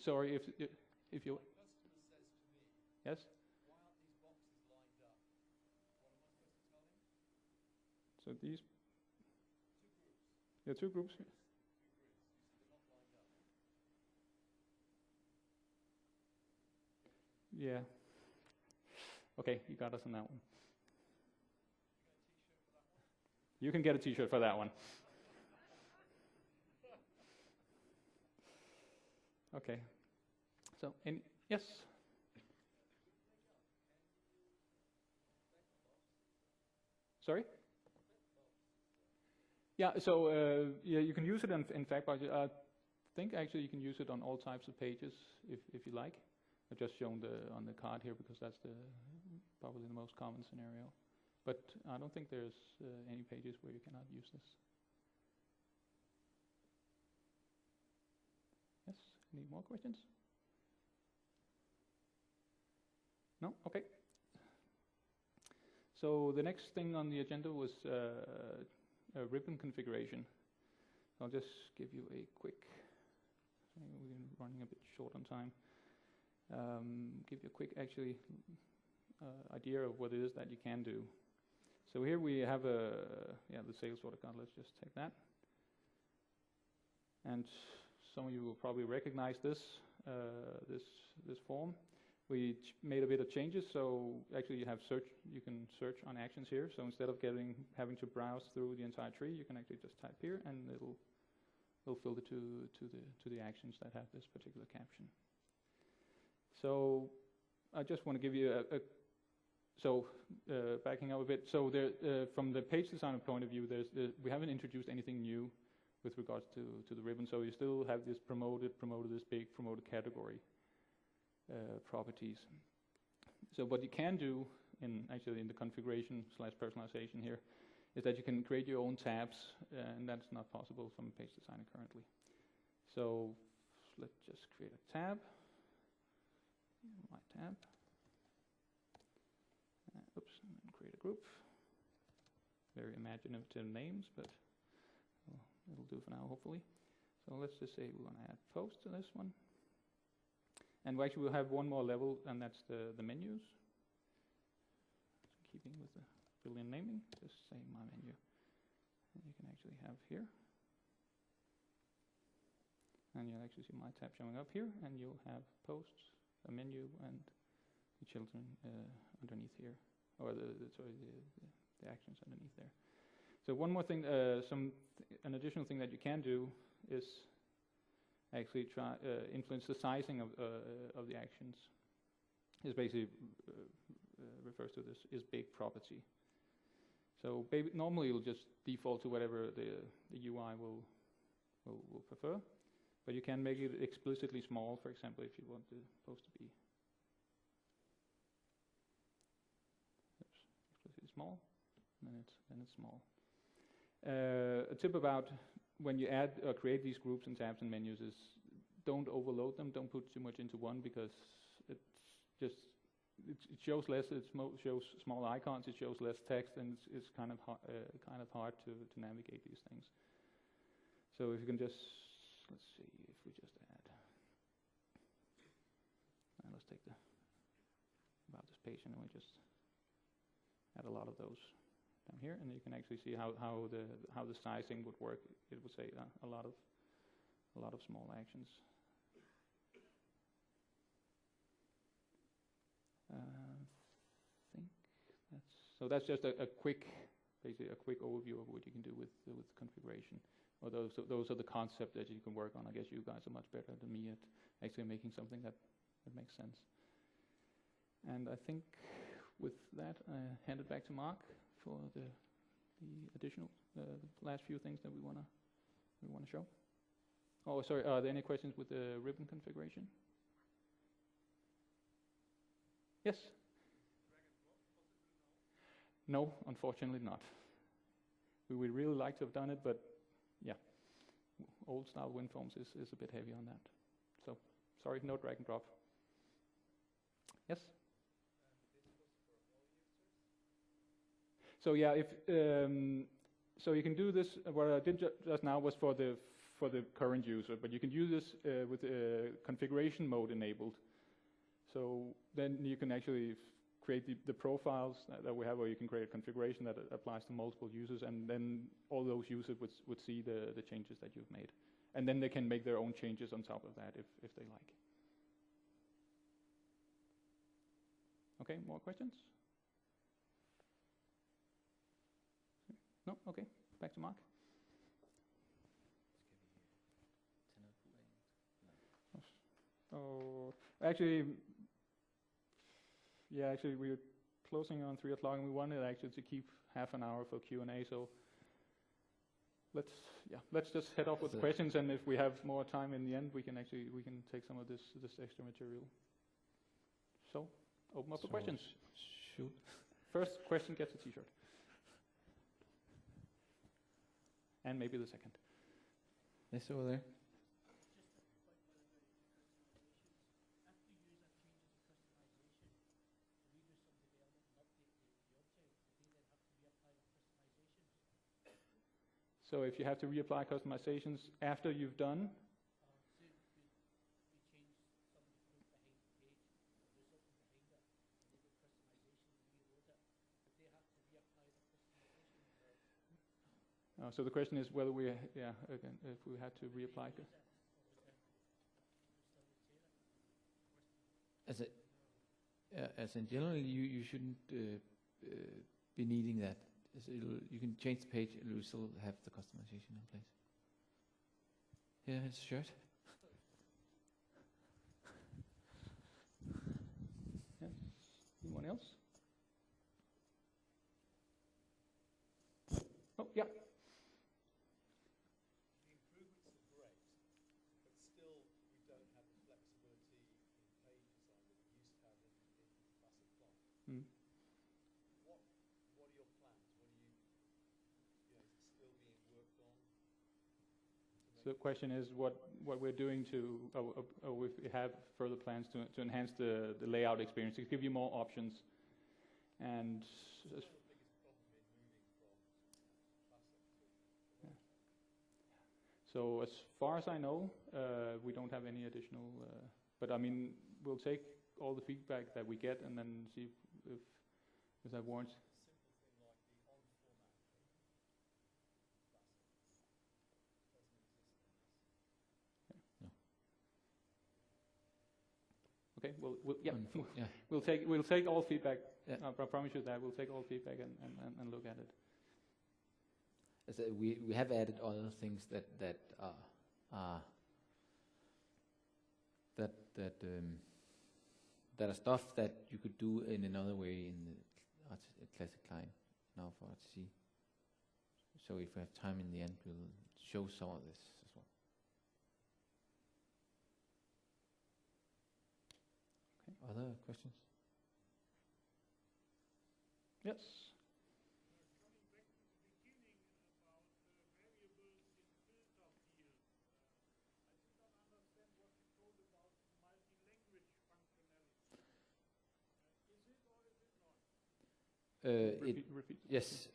Sorry, if you. My customer says to me, yes. why aren't these boxes lined up? What am I supposed to tell him? So these. There are two groups. Yeah. Okay, you got us on that one. You can get a T-shirt for that one. Okay. So, yes? Sorry? Yeah, so yeah, you can use it in FactBox. I think actually you can use it on all types of pages if you like. I've just shown on the card here because that's probably the most common scenario. But I don't think there's any pages where you cannot use this. Yes? Any more questions? No? Okay. So the next thing on the agenda was a ribbon configuration. I'll just give you a quick, we're running a bit short on time. Give you a quick idea of what it is that you can do. So here we have the sales order card. Let's just take that. And some of you will probably recognize this form. We made a bit of changes, so actually you can search on actions here. So instead of having to browse through the entire tree, you can actually just type here, and it'll filter to the actions that have this particular caption. So I just want to give you backing up a bit. So there, from the page designer point of view, we haven't introduced anything new with regards to the ribbon. So you still have this promoted this big, promoted category properties. So what you can do in the configuration / personalization here is that you can create your own tabs, and that's not possible from Page Designer currently. So let's just create a tab. My tab. Oops, and then create a group. Very imaginative names, but it'll do for now, hopefully. So let's just say we want to add post to this one. And we actually will have one more level, and that's the menus. Keeping with the brilliant naming, just say my menu. And you can actually have here. And you'll actually see my tab showing up here, and you'll have posts, a menu, and the children underneath here, or the actions underneath there. So one more thing, an additional thing that you can do is actually influence the sizing of the actions. This basically refers to this is big property. So normally it'll just default to whatever the UI will prefer, but you can make it explicitly small. For example, if you want the post to be explicitly small, then it's small. A tip about when you add or create these groups and tabs and menus is don't overload them. Don't put too much into one because it shows less. It shows small icons. It shows less text, and it's kind of hard to navigate these things. So if you can just let's see if we just add. Let's take about this page, and then we just add a lot of those down here, and you can actually see how the sizing would work. It would say a lot of small actions. That's just a quick, basically a quick overview of what you can do with configuration. Or those are the concepts that you can work on. I guess you guys are much better than me at actually making something that makes sense. And I think with that, I hand it back to Marc for the additional last few things that we wanna show. Oh, sorry. Are there any questions with the ribbon configuration? Yes. No, unfortunately not. We would really like to have done it, but yeah, old style WinForms is a bit heavy on that. So sorry, no drag and drop. Yes. So yeah, so you can do this. What I did just now was for the current user, but you can use this with configuration mode enabled. So then you can actually create the profiles that we have, where you can create a configuration that applies to multiple users, and then all those users would see the changes that you've made. And then they can make their own changes on top of that if they like. Okay, more questions? No? Okay, back to Marc. Oh, actually, we're closing on 3 o'clock, and we wanted actually to keep half an hour for Q&A, so let's just head off with the questions, and if we have more time in the end, we can take some of this extra material. So, open up for questions. Shoot. First question gets a t-shirt. And maybe the second. Yes, over there. So if you have to reapply customizations after you've done, so the question is whether we, again, if we had to reapply. As in general, you shouldn't be needing that. You can change the page, and you still have the customization in place. Here, it's a shirt. Yeah. Anyone else? Oh, yeah. The improvements are great, but still we don't have the flexibility in page design that we used to have in classic font. Mm. What are your plans? What are you is it still being worked on? So the question is what we're doing to, if we have further plans to enhance the layout experience, to give you more options. And What's the biggest problem in moving from classic to so as far as I know, we don't have any additional, but I mean, we'll take all the feedback that we get and then see if that warrants. simple thing like the on format Okay, we'll yeah, Yeah. we'll take all feedback. Yeah. I promise you that we'll take all feedback and look at it. As we have added other things that are stuff that you could do in another way in the classic client now for RTC. So if we have time in the end, we'll show some of this as well. Okay. Other questions? Yes. Coming back to the beginning about variables in filter fields. I did not understand what you told about multi-language functionality. Is it or is it not? Repeat. Yes.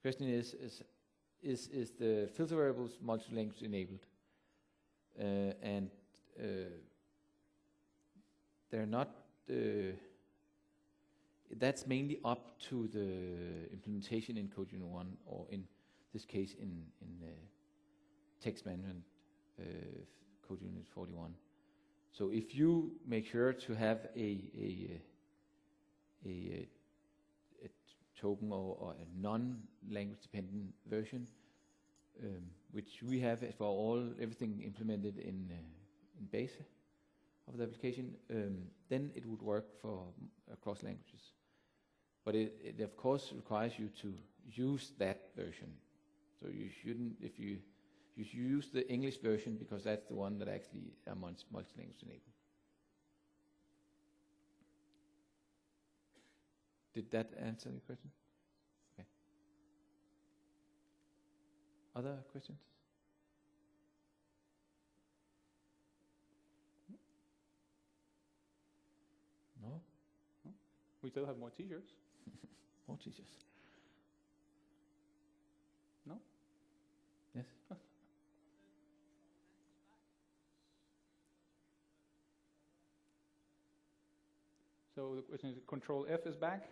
Question is the filter variables multi-language enabled? And they're not. That's mainly up to the implementation in Code Unit 1, or in this case in text management Code Unit 41. So if you make sure to have a token or a non-language dependent version, which we have for everything implemented in base of the application, then it would work for across languages. But it of course requires you to use that version. So you shouldn't, if you use the English version, because that's the one that actually are multi-language enabled. Did that answer your question? Okay. Other questions? No? We still have more t-shirts. More teachers? No? Yes? So the question is, Control F is back.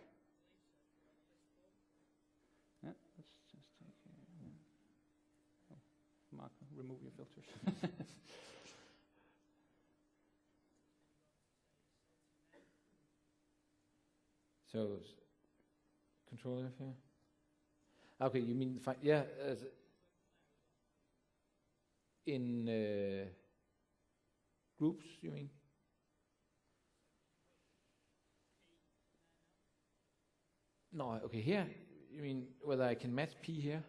Yeah, let's just take Marc, remove your filters. So, Control F here. Okay, you mean yeah, in groups, you mean? No, okay, here, you mean whether I can match P here?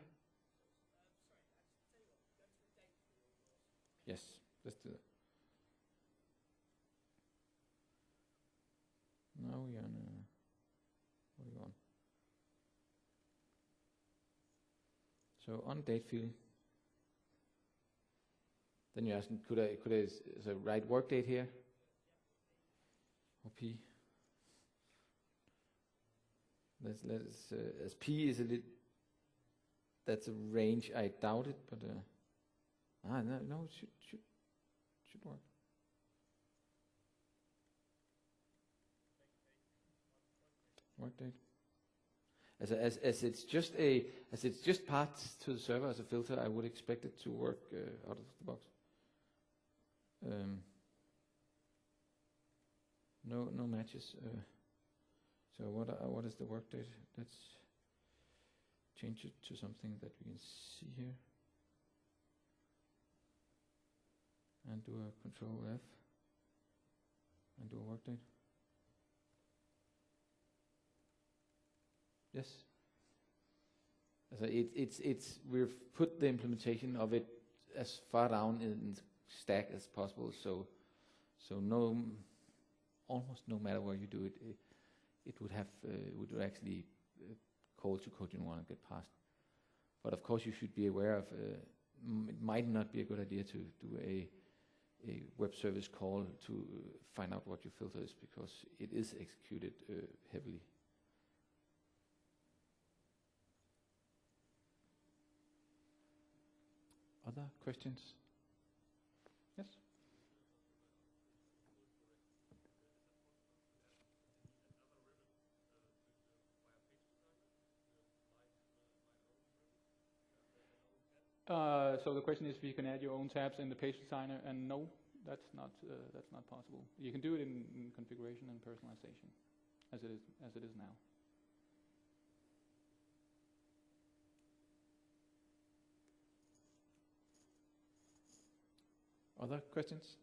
Yes, let's do that. Now we are on, what are we on? So on date field, then you're asking, could I so write work date here? Or P? Let's as P is a little, that's a range, I doubt it, but no, it should work. Work date. As it's just passed to the server as a filter, I would expect it to work out of the box. No matches. So what is the work date? Let's change it to something that we can see here. And do a Control F. And do a work date. Yes. So we've put the implementation of it as far down in the stack as possible. So almost no matter where you do it, it would actually call to code you want to get past. But of course, you should be aware of. It might not be a good idea to do a web service call to find out what your filter is, because it is executed heavily. Other questions? Yes? So the question is if you can add your own tabs in the page designer, and no, that's not possible. You can do it in configuration and personalization, as it is now. Other questions?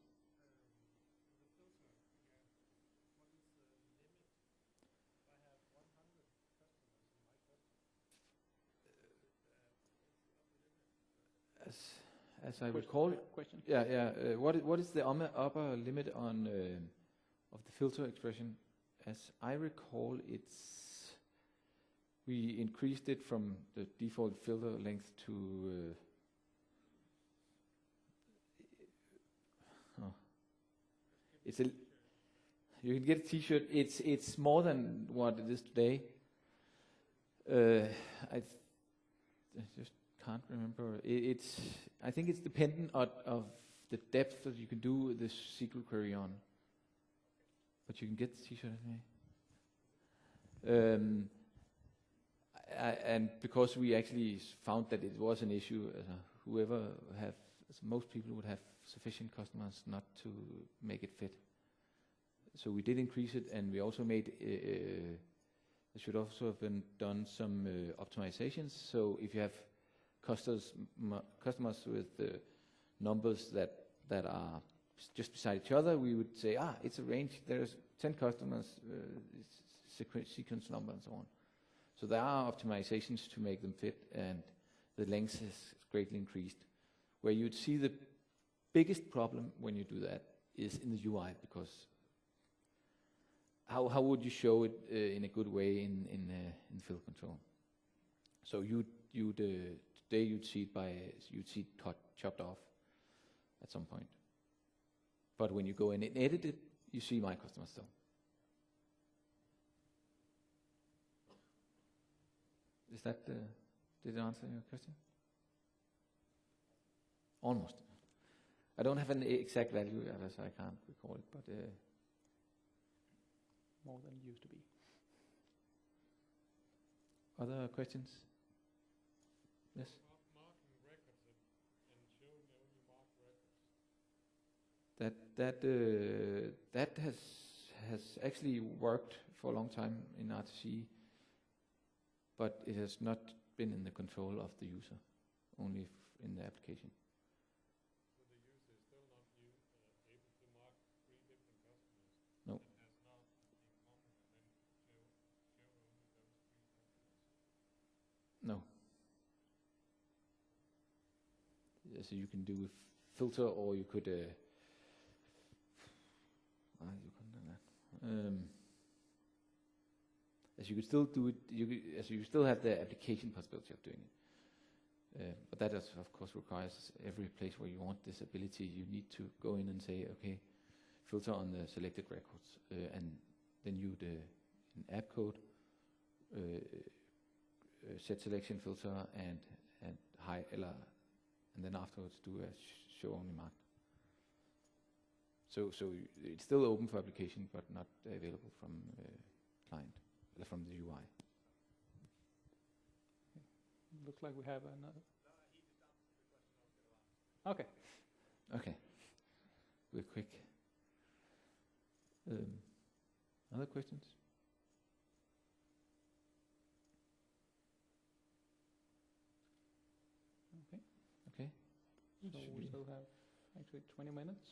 As I recall, question. What is the upper limit on of the filter expression? As I recall, we increased it from the default filter length to. You can get a T-shirt. It's more than what it is today. I just can't remember. I think it's dependent of the depth that you can do the SQL query on. But you can get the T-shirt anyway. And because we actually found that it was an issue, most people would have sufficient customers not to make it fit. So we did increase it, and we also made. There should also have been done some optimizations. So if you have customers with numbers that are just beside each other, we would say, it's a range. There's 10 customers, sequence number, and so on. So there are optimizations to make them fit, and the length is greatly increased. Where you'd see the biggest problem when you do that is in the UI, because how would you show it in a good way in field control? So today you'd see it chopped off at some point. But when you go in and edit it, you see my customer still. Is that did it answer your question? Almost. I don't have an exact value, as I can't recall it, but more than it used to be. Other questions? Yes. Marking records and showing only marked records. That has actually worked for a long time in RTC, but it has not been in the control of the user, only in the application. So the user is still not able to mark 3 different customers. No. And has not in common and then show only those 3 customers. No. So you can do a filter, or you could. You can do that. As you could still do it, you still have the application possibility of doing it. But that is, of course, requires every place where you want this ability, you need to go in and say, okay, filter on the selected records, and then you in app code set selection filter and high and then afterwards do a show only marked. So it's still open for application, but not available from client, from the UI. Looks like we have another. Okay. Okay. We're quick. Other questions? Okay. Okay. So we still have actually 20 minutes.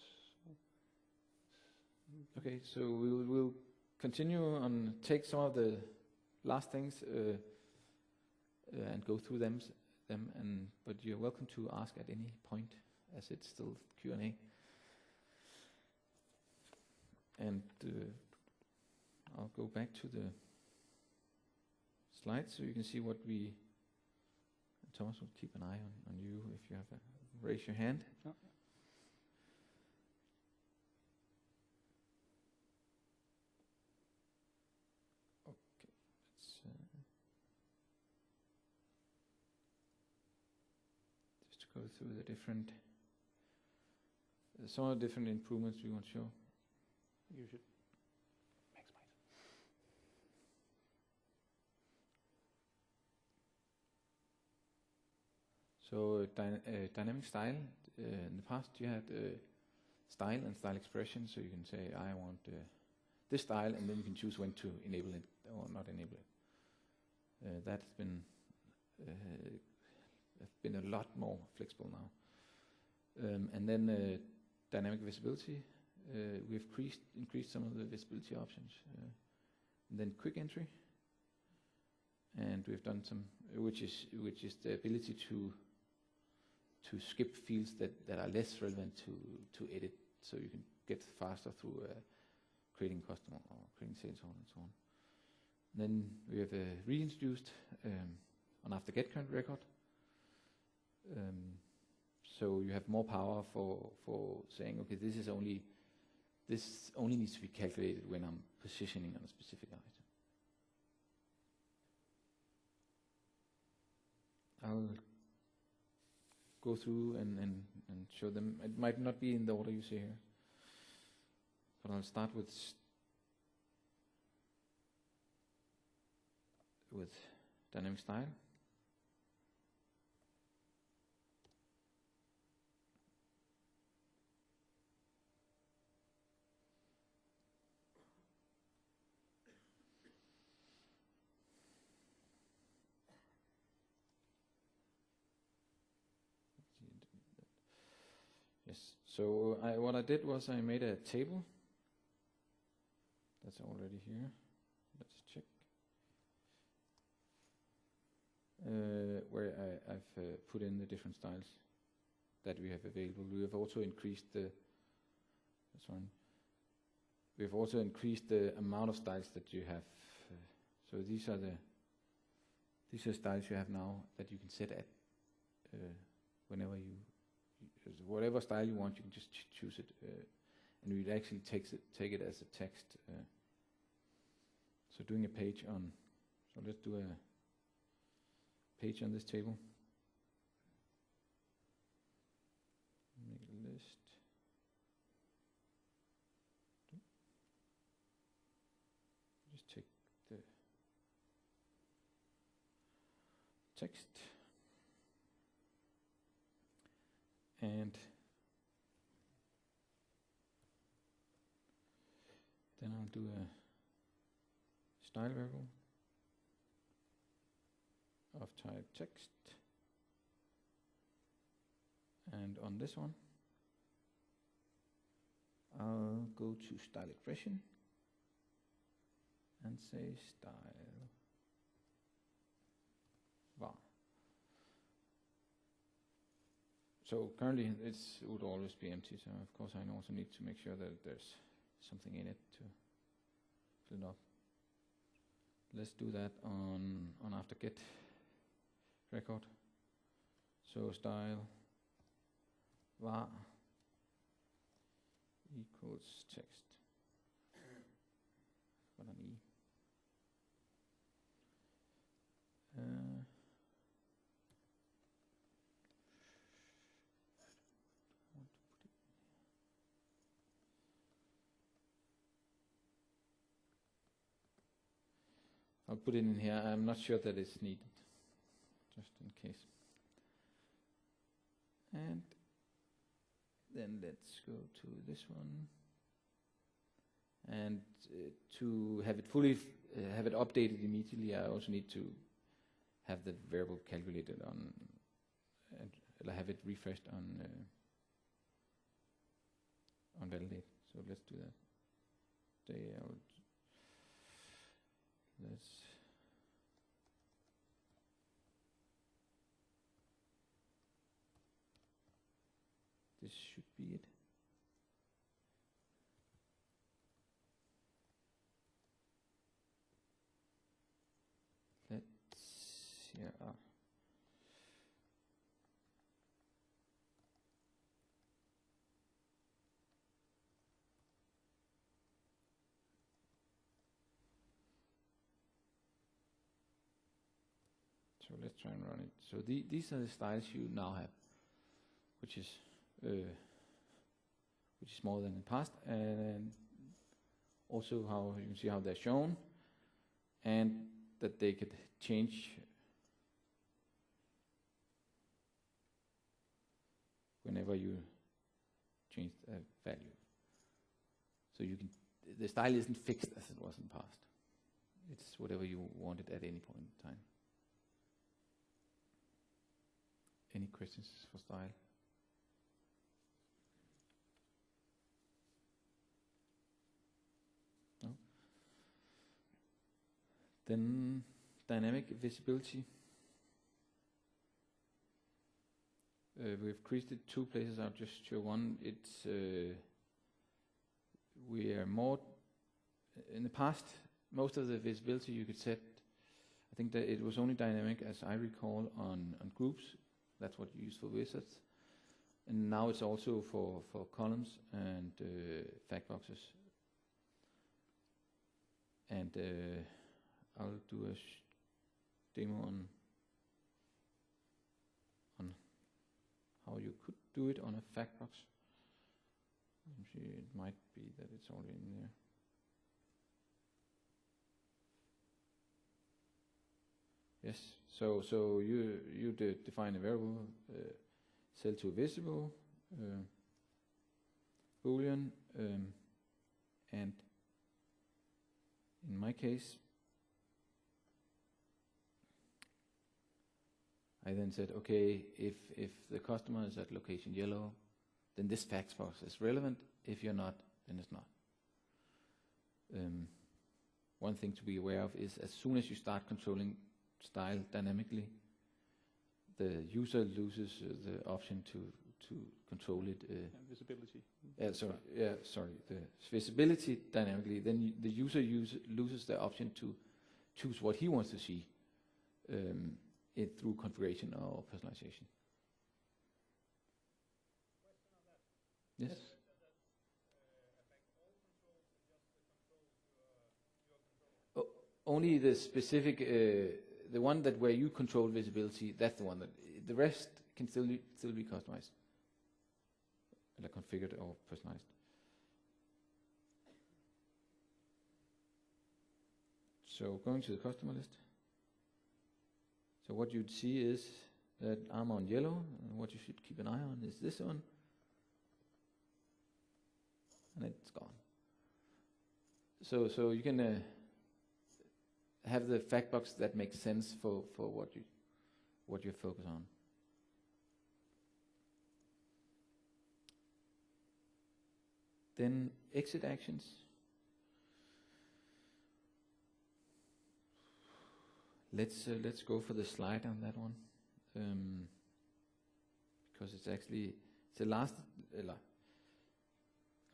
Okay, so we'll continue on take some of the last things and go through them, but you're welcome to ask at any point, as it's still Q&A. And I'll go back to the slides so you can see what we. Thomas will keep an eye on you if you have raise your hand. Oh. Okay, let's just go through the different. Some of the different improvements we want to show. You should maximize. So dynamic style. In the past, you had style and style expression. So you can say, I want this style, and then you can choose when to enable it or not enable it. That's been a lot more flexible now. And then dynamic visibility. We've increased some of the visibility options. And then quick entry. And we've done some, which is the ability to skip fields that are less relevant to edit, so you can get faster through creating customer or creating sales order and so on. And then we have reintroduced OnAfterGetCurrentRecord. So you have more power for saying, okay, this only needs to be calculated when I'm positioning on a specific item. I'll go through and show them. It might not be in the order you see here, but I'll start with dynamic style. Yes, so what I did was I made a table. That's already here. Let's check. Where I've put in the different styles that we have available. We have also increased We've also increased the amount of styles that you have. So these are styles you have now that you can set at whenever whatever style you want, you can just choose it, and it actually take it as a text. So doing a page on. So let's do a page on this table. Make a list. text. And then I'll do a style variable of type text. And on this one, I'll go to style expression and say style var. So currently it would always be empty, so of course I also need to make sure that there's something in it to fill it up. Let's do that on OnAfterGetRecord. So style var equals text. What an E. I'll put it in here. I'm not sure that it's needed, just in case. And then let's go to this one. And to have it fully, have it updated immediately, I also need to have the variable calculated on, and have it refreshed on validate. So let's do that. This should be it. Here are so let's try and run it. So these are the styles you now have, which is more than in the past, and also how you can see how they're shown, and that they could change whenever you change a value. So you can, the style isn't fixed as it was in the past. It's whatever you wanted at any point in time. Any questions for style? No? Then dynamic visibility. We've creased it two places. I'll just show one. It's we are more in the past. Most of the visibility you could set. I think that it was only dynamic, as I recall, on groups. That's what you use for wizards. And now it's also for columns and fact boxes. And I'll do a demo on how you could do it on a fact box. It might be that it's already in there. Yes, so you define a variable, cell to visible, boolean, and in my case, I then said, okay, if the customer is at location yellow, then this fact box is relevant. If you're not, then it's not. One thing to be aware of is as soon as you start controlling style dynamically, the user loses the option to control it. Visibility. The visibility dynamically. Then the user loses the option to choose what he wants to see. It through configuration or personalization. Question on that. Yes. Does that affect all controls or just the controls you are controlling? Only the specific, the one that where you control visibility. That's the one that the rest can still be customized, like configured or personalized. So going to the customer list. So what you'd see is that I'm on yellow, and what you should keep an eye on is this one, and it's gone. So you can have the fact box that makes sense for what you focus on. Then exit actions. Let's go for the slide on that one, because it's the last.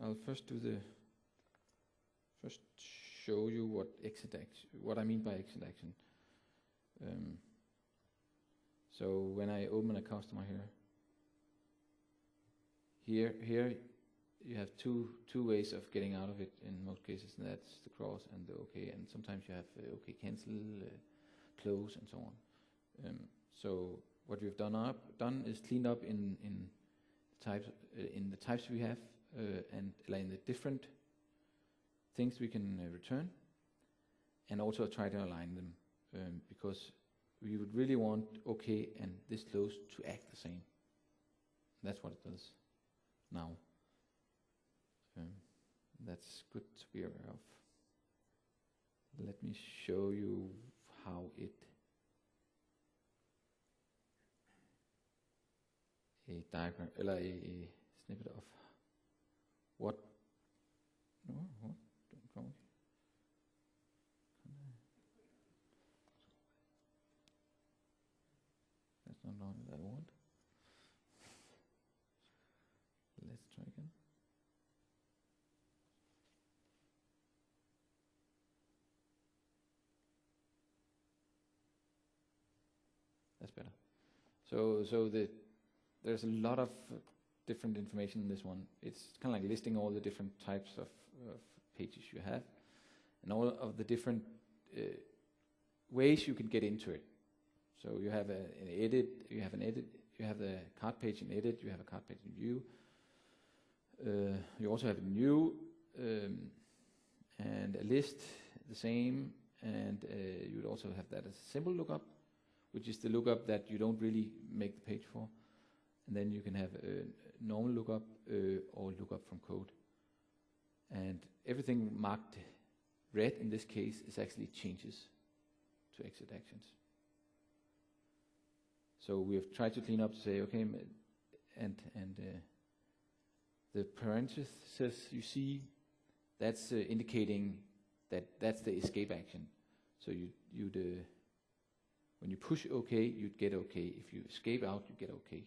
I'll first show you what I mean by exit action. So when I open a customer here you have two ways of getting out of it in most cases, and that's the cross and the OK, and sometimes you have OK cancel, close, and so on. So what we've done is cleaned up in types in the types we have, and in the different things we can return, and also try to align them, because we would really want OK and this close to act the same. That's what it does now. That's good to be aware of. Let me show you how it a diagram, a snippet of what. No, what? Wrong. That's not what I want. Let's try again. That's better. So there's a lot of different information in this one. It's kind of like listing all the different types of pages you have, and all of the different ways you can get into it. So you have an edit, you have the cart page in edit, you have a cart page in view. You also have a new and a list, the same, and you would also have that as a simple lookup, which is the lookup that you don't really make the page for. And then you can have a normal lookup or lookup from code. And everything marked red in this case is actually changes to exit actions. So we have tried to clean up to say, okay, and the parentheses you see, that's indicating that that's the escape action. So you'd when you push OK, you'd get OK. If you escape out, you get OK.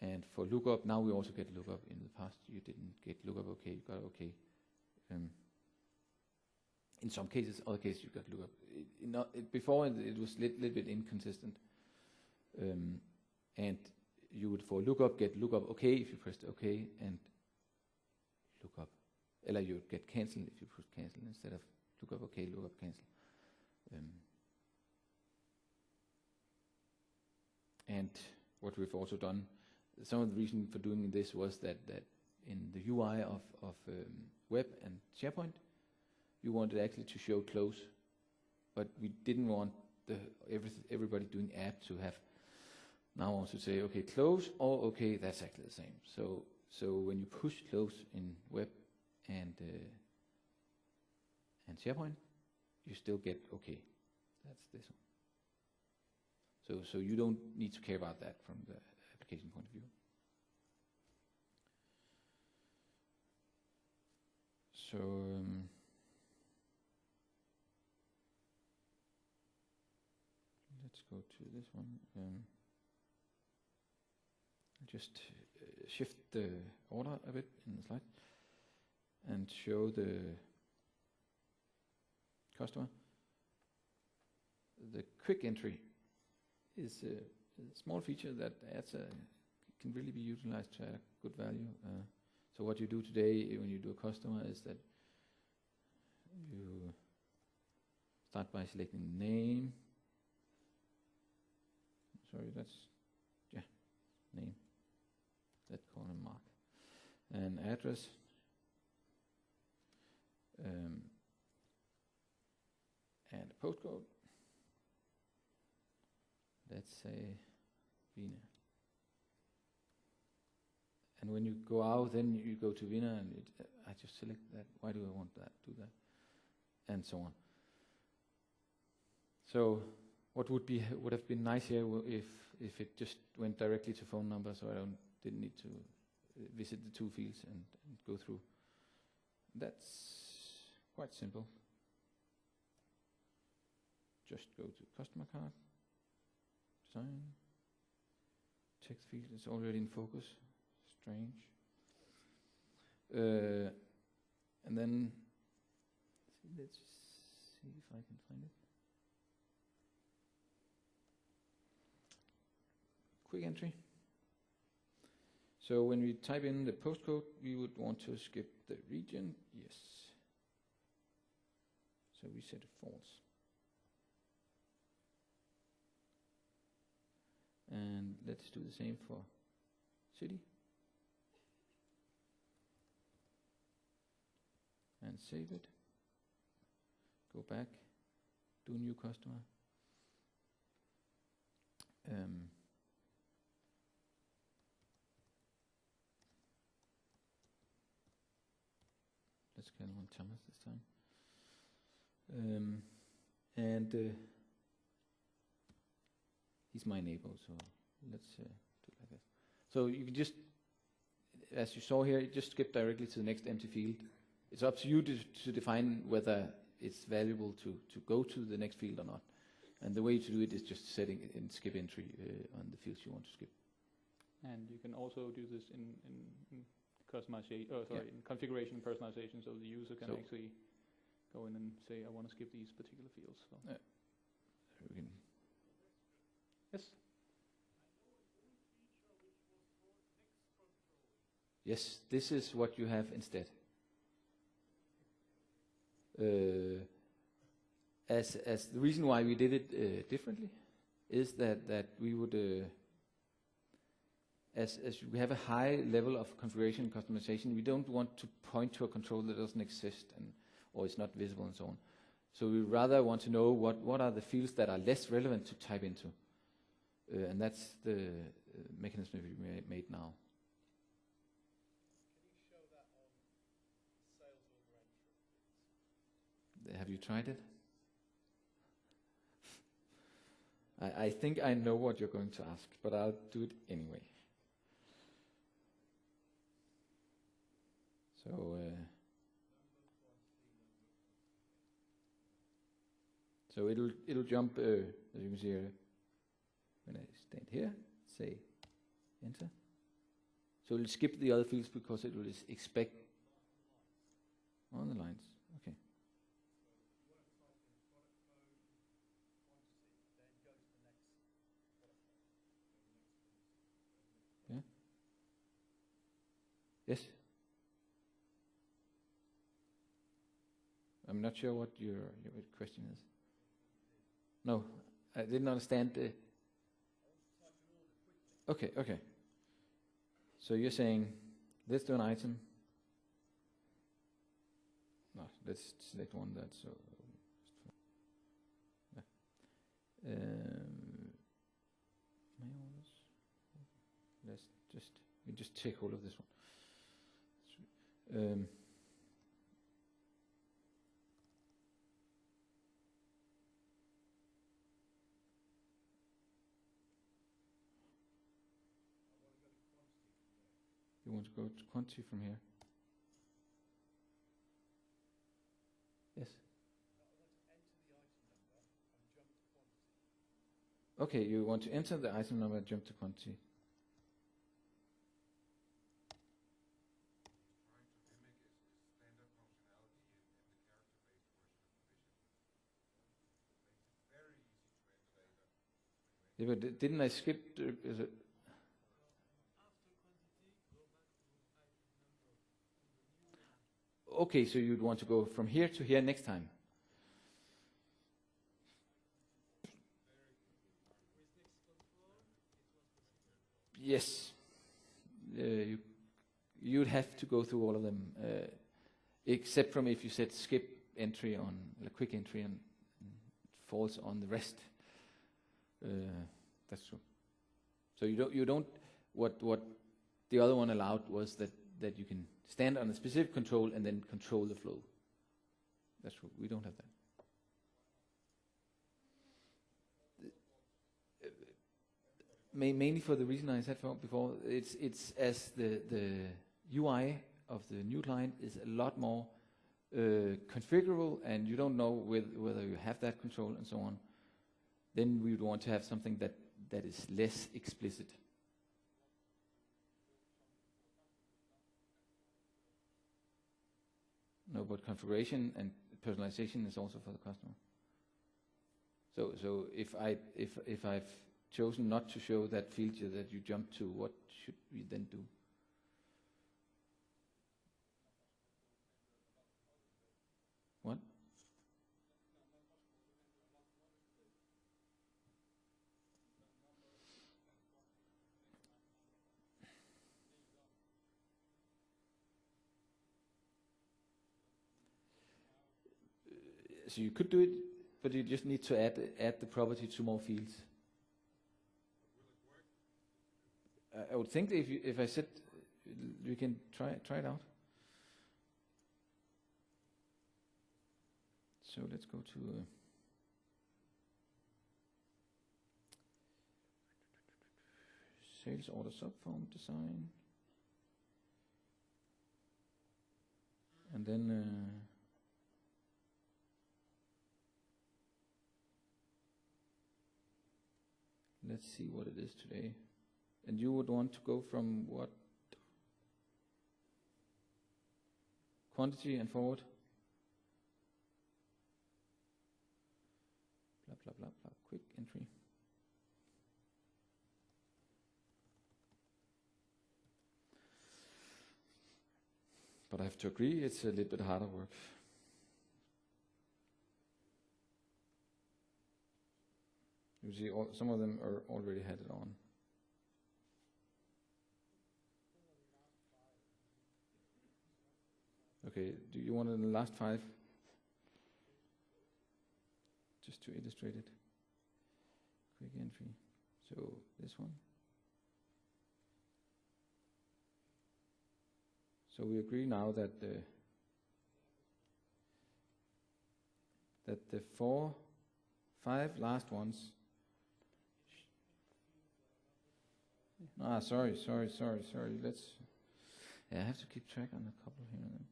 And for lookup, now we also get lookup. In the past, you didn't get lookup OK, you got OK. In some cases, other cases, you got lookup. Before, it was a little bit inconsistent. And you would, for lookup, get lookup OK if you pressed OK, and lookup. Or you would get cancel if you push cancel instead of lookup OK, lookup cancel. And what we've also done, some of the reason for doing this was that in the UI of web and SharePoint, you wanted actually to show close, but we didn't want everybody doing app to have now also say okay close or okay that's actually the same. So when you push close in web and SharePoint, you still get okay. That's this one. So you don't need to care about that from the application point of view. So let's go to this one. Just shift the order a bit in the slide and show the customer. The quick entry is a small feature that can really be utilized to add good value. So what you do today when you do a customer is that you start by selecting the name. Sorry, that's name. Let's call him Marc. And address. And a postcode. let's say winner. And when you go out, then you go to winner, and I just select that. Why do I want that? Do that, and so on. So what would have been nice here if it just went directly to phone number, so I didn't need to visit the two fields and go through. That's quite simple. Just go to customer card, design, text field is already in focus. Strange. And then let's see if I can find it. Quick entry. So when we type in the postcode, we would want to skip the region. Yes. So we set it false. And let's do the same for city. And save it. Go back. Do new customer. Let's get on Thomas this time. He's my neighbor, so let's do it like that. So you can just, as you saw here, just skip directly to the next empty field. It's up to you to define whether it's valuable to go to the next field or not. And the way to do it is just setting it in skip entry on the fields you want to skip. And you can also do this in customization, in configuration personalization, so the user can actually go in and say, I want to skip these particular fields. So. We can. Yes. Yes, this is what you have instead. As the reason why we did it differently is that we would, as we have a high level of configuration and customization, we don't want to point to a control that doesn't exist or is not visible and so on. So we rather want to know what are the fields that are less relevant to type into, and that's the mechanism we made now. Have you tried it? I think I know what you're going to ask, but I'll do it anyway. So it'll jump, as you can see here, when I stand here, say enter. So it'll skip the other fields because it will expect on the lines. Okay. Yeah. Yes. I'm not sure what your question is. No, I didn't understand the. Okay. So you're saying, let's do an item. No, let's select one that's so. Yeah. Let's just take hold of this one. You want to go to quantity from here? Yes. Okay, you want to enter the item number and jump to quantity. Yeah, but didn't I skip? Is it? Okay, so you'd want to go from here to here next time. Yes, you'd have to go through all of them, except from if you said skip entry on a quick entry and false on the rest. That's true. So you don't. What the other one allowed was that you can stand on a specific control and then control the flow. That's true. We don't have that. Mainly for the reason I said before, it's as the UI of the new client is a lot more configurable, and you don't know whether you have that control and so on. Then we would want to have something that is less explicit. No, but configuration and personalization is also for the customer. So if I've chosen not to show that feature that you jump to, what should we then do? What? So you could do it, but you just need to add the property to more fields. I would think if I said we can try it out. So let's go to sales order subform design, and then let's see what it is today. And you would want to go from what? Quantity and forward? Blah, blah, blah, blah. Quick entry. But I have to agree, it's a little bit harder work. You see, some of them are already had it on. Okay, do you want it in the last 5? Just to illustrate it. Quick entry. So this one. So we agree now that the 4, 5 last ones. Sorry. Let's. Yeah, I have to keep track on a couple here and there.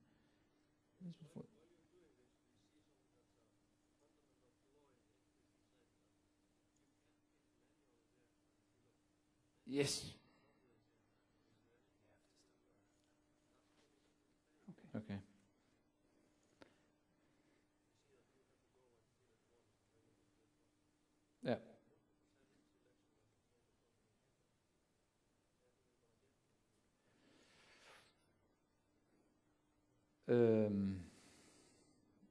Yes. Okay. Yeah.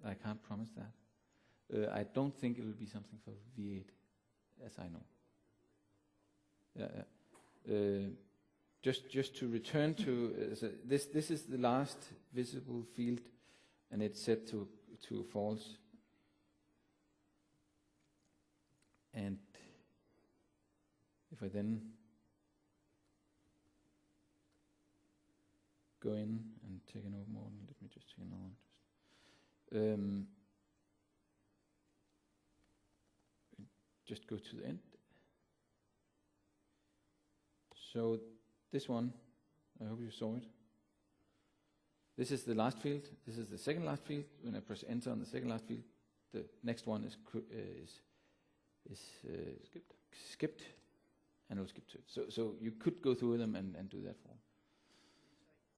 I can't promise that. I don't think it will be something for V8, as I know. Yeah. Just to return to this is the last visible field, and it's set to false. And if I then go in and take another one, let me just take another one. Just go to the end. So this one, I hope you saw it. This is the last field. This is the second last field. When I press enter on the second last field, the next one is skipped, and I'll skip to it. So you could go through them and do that for.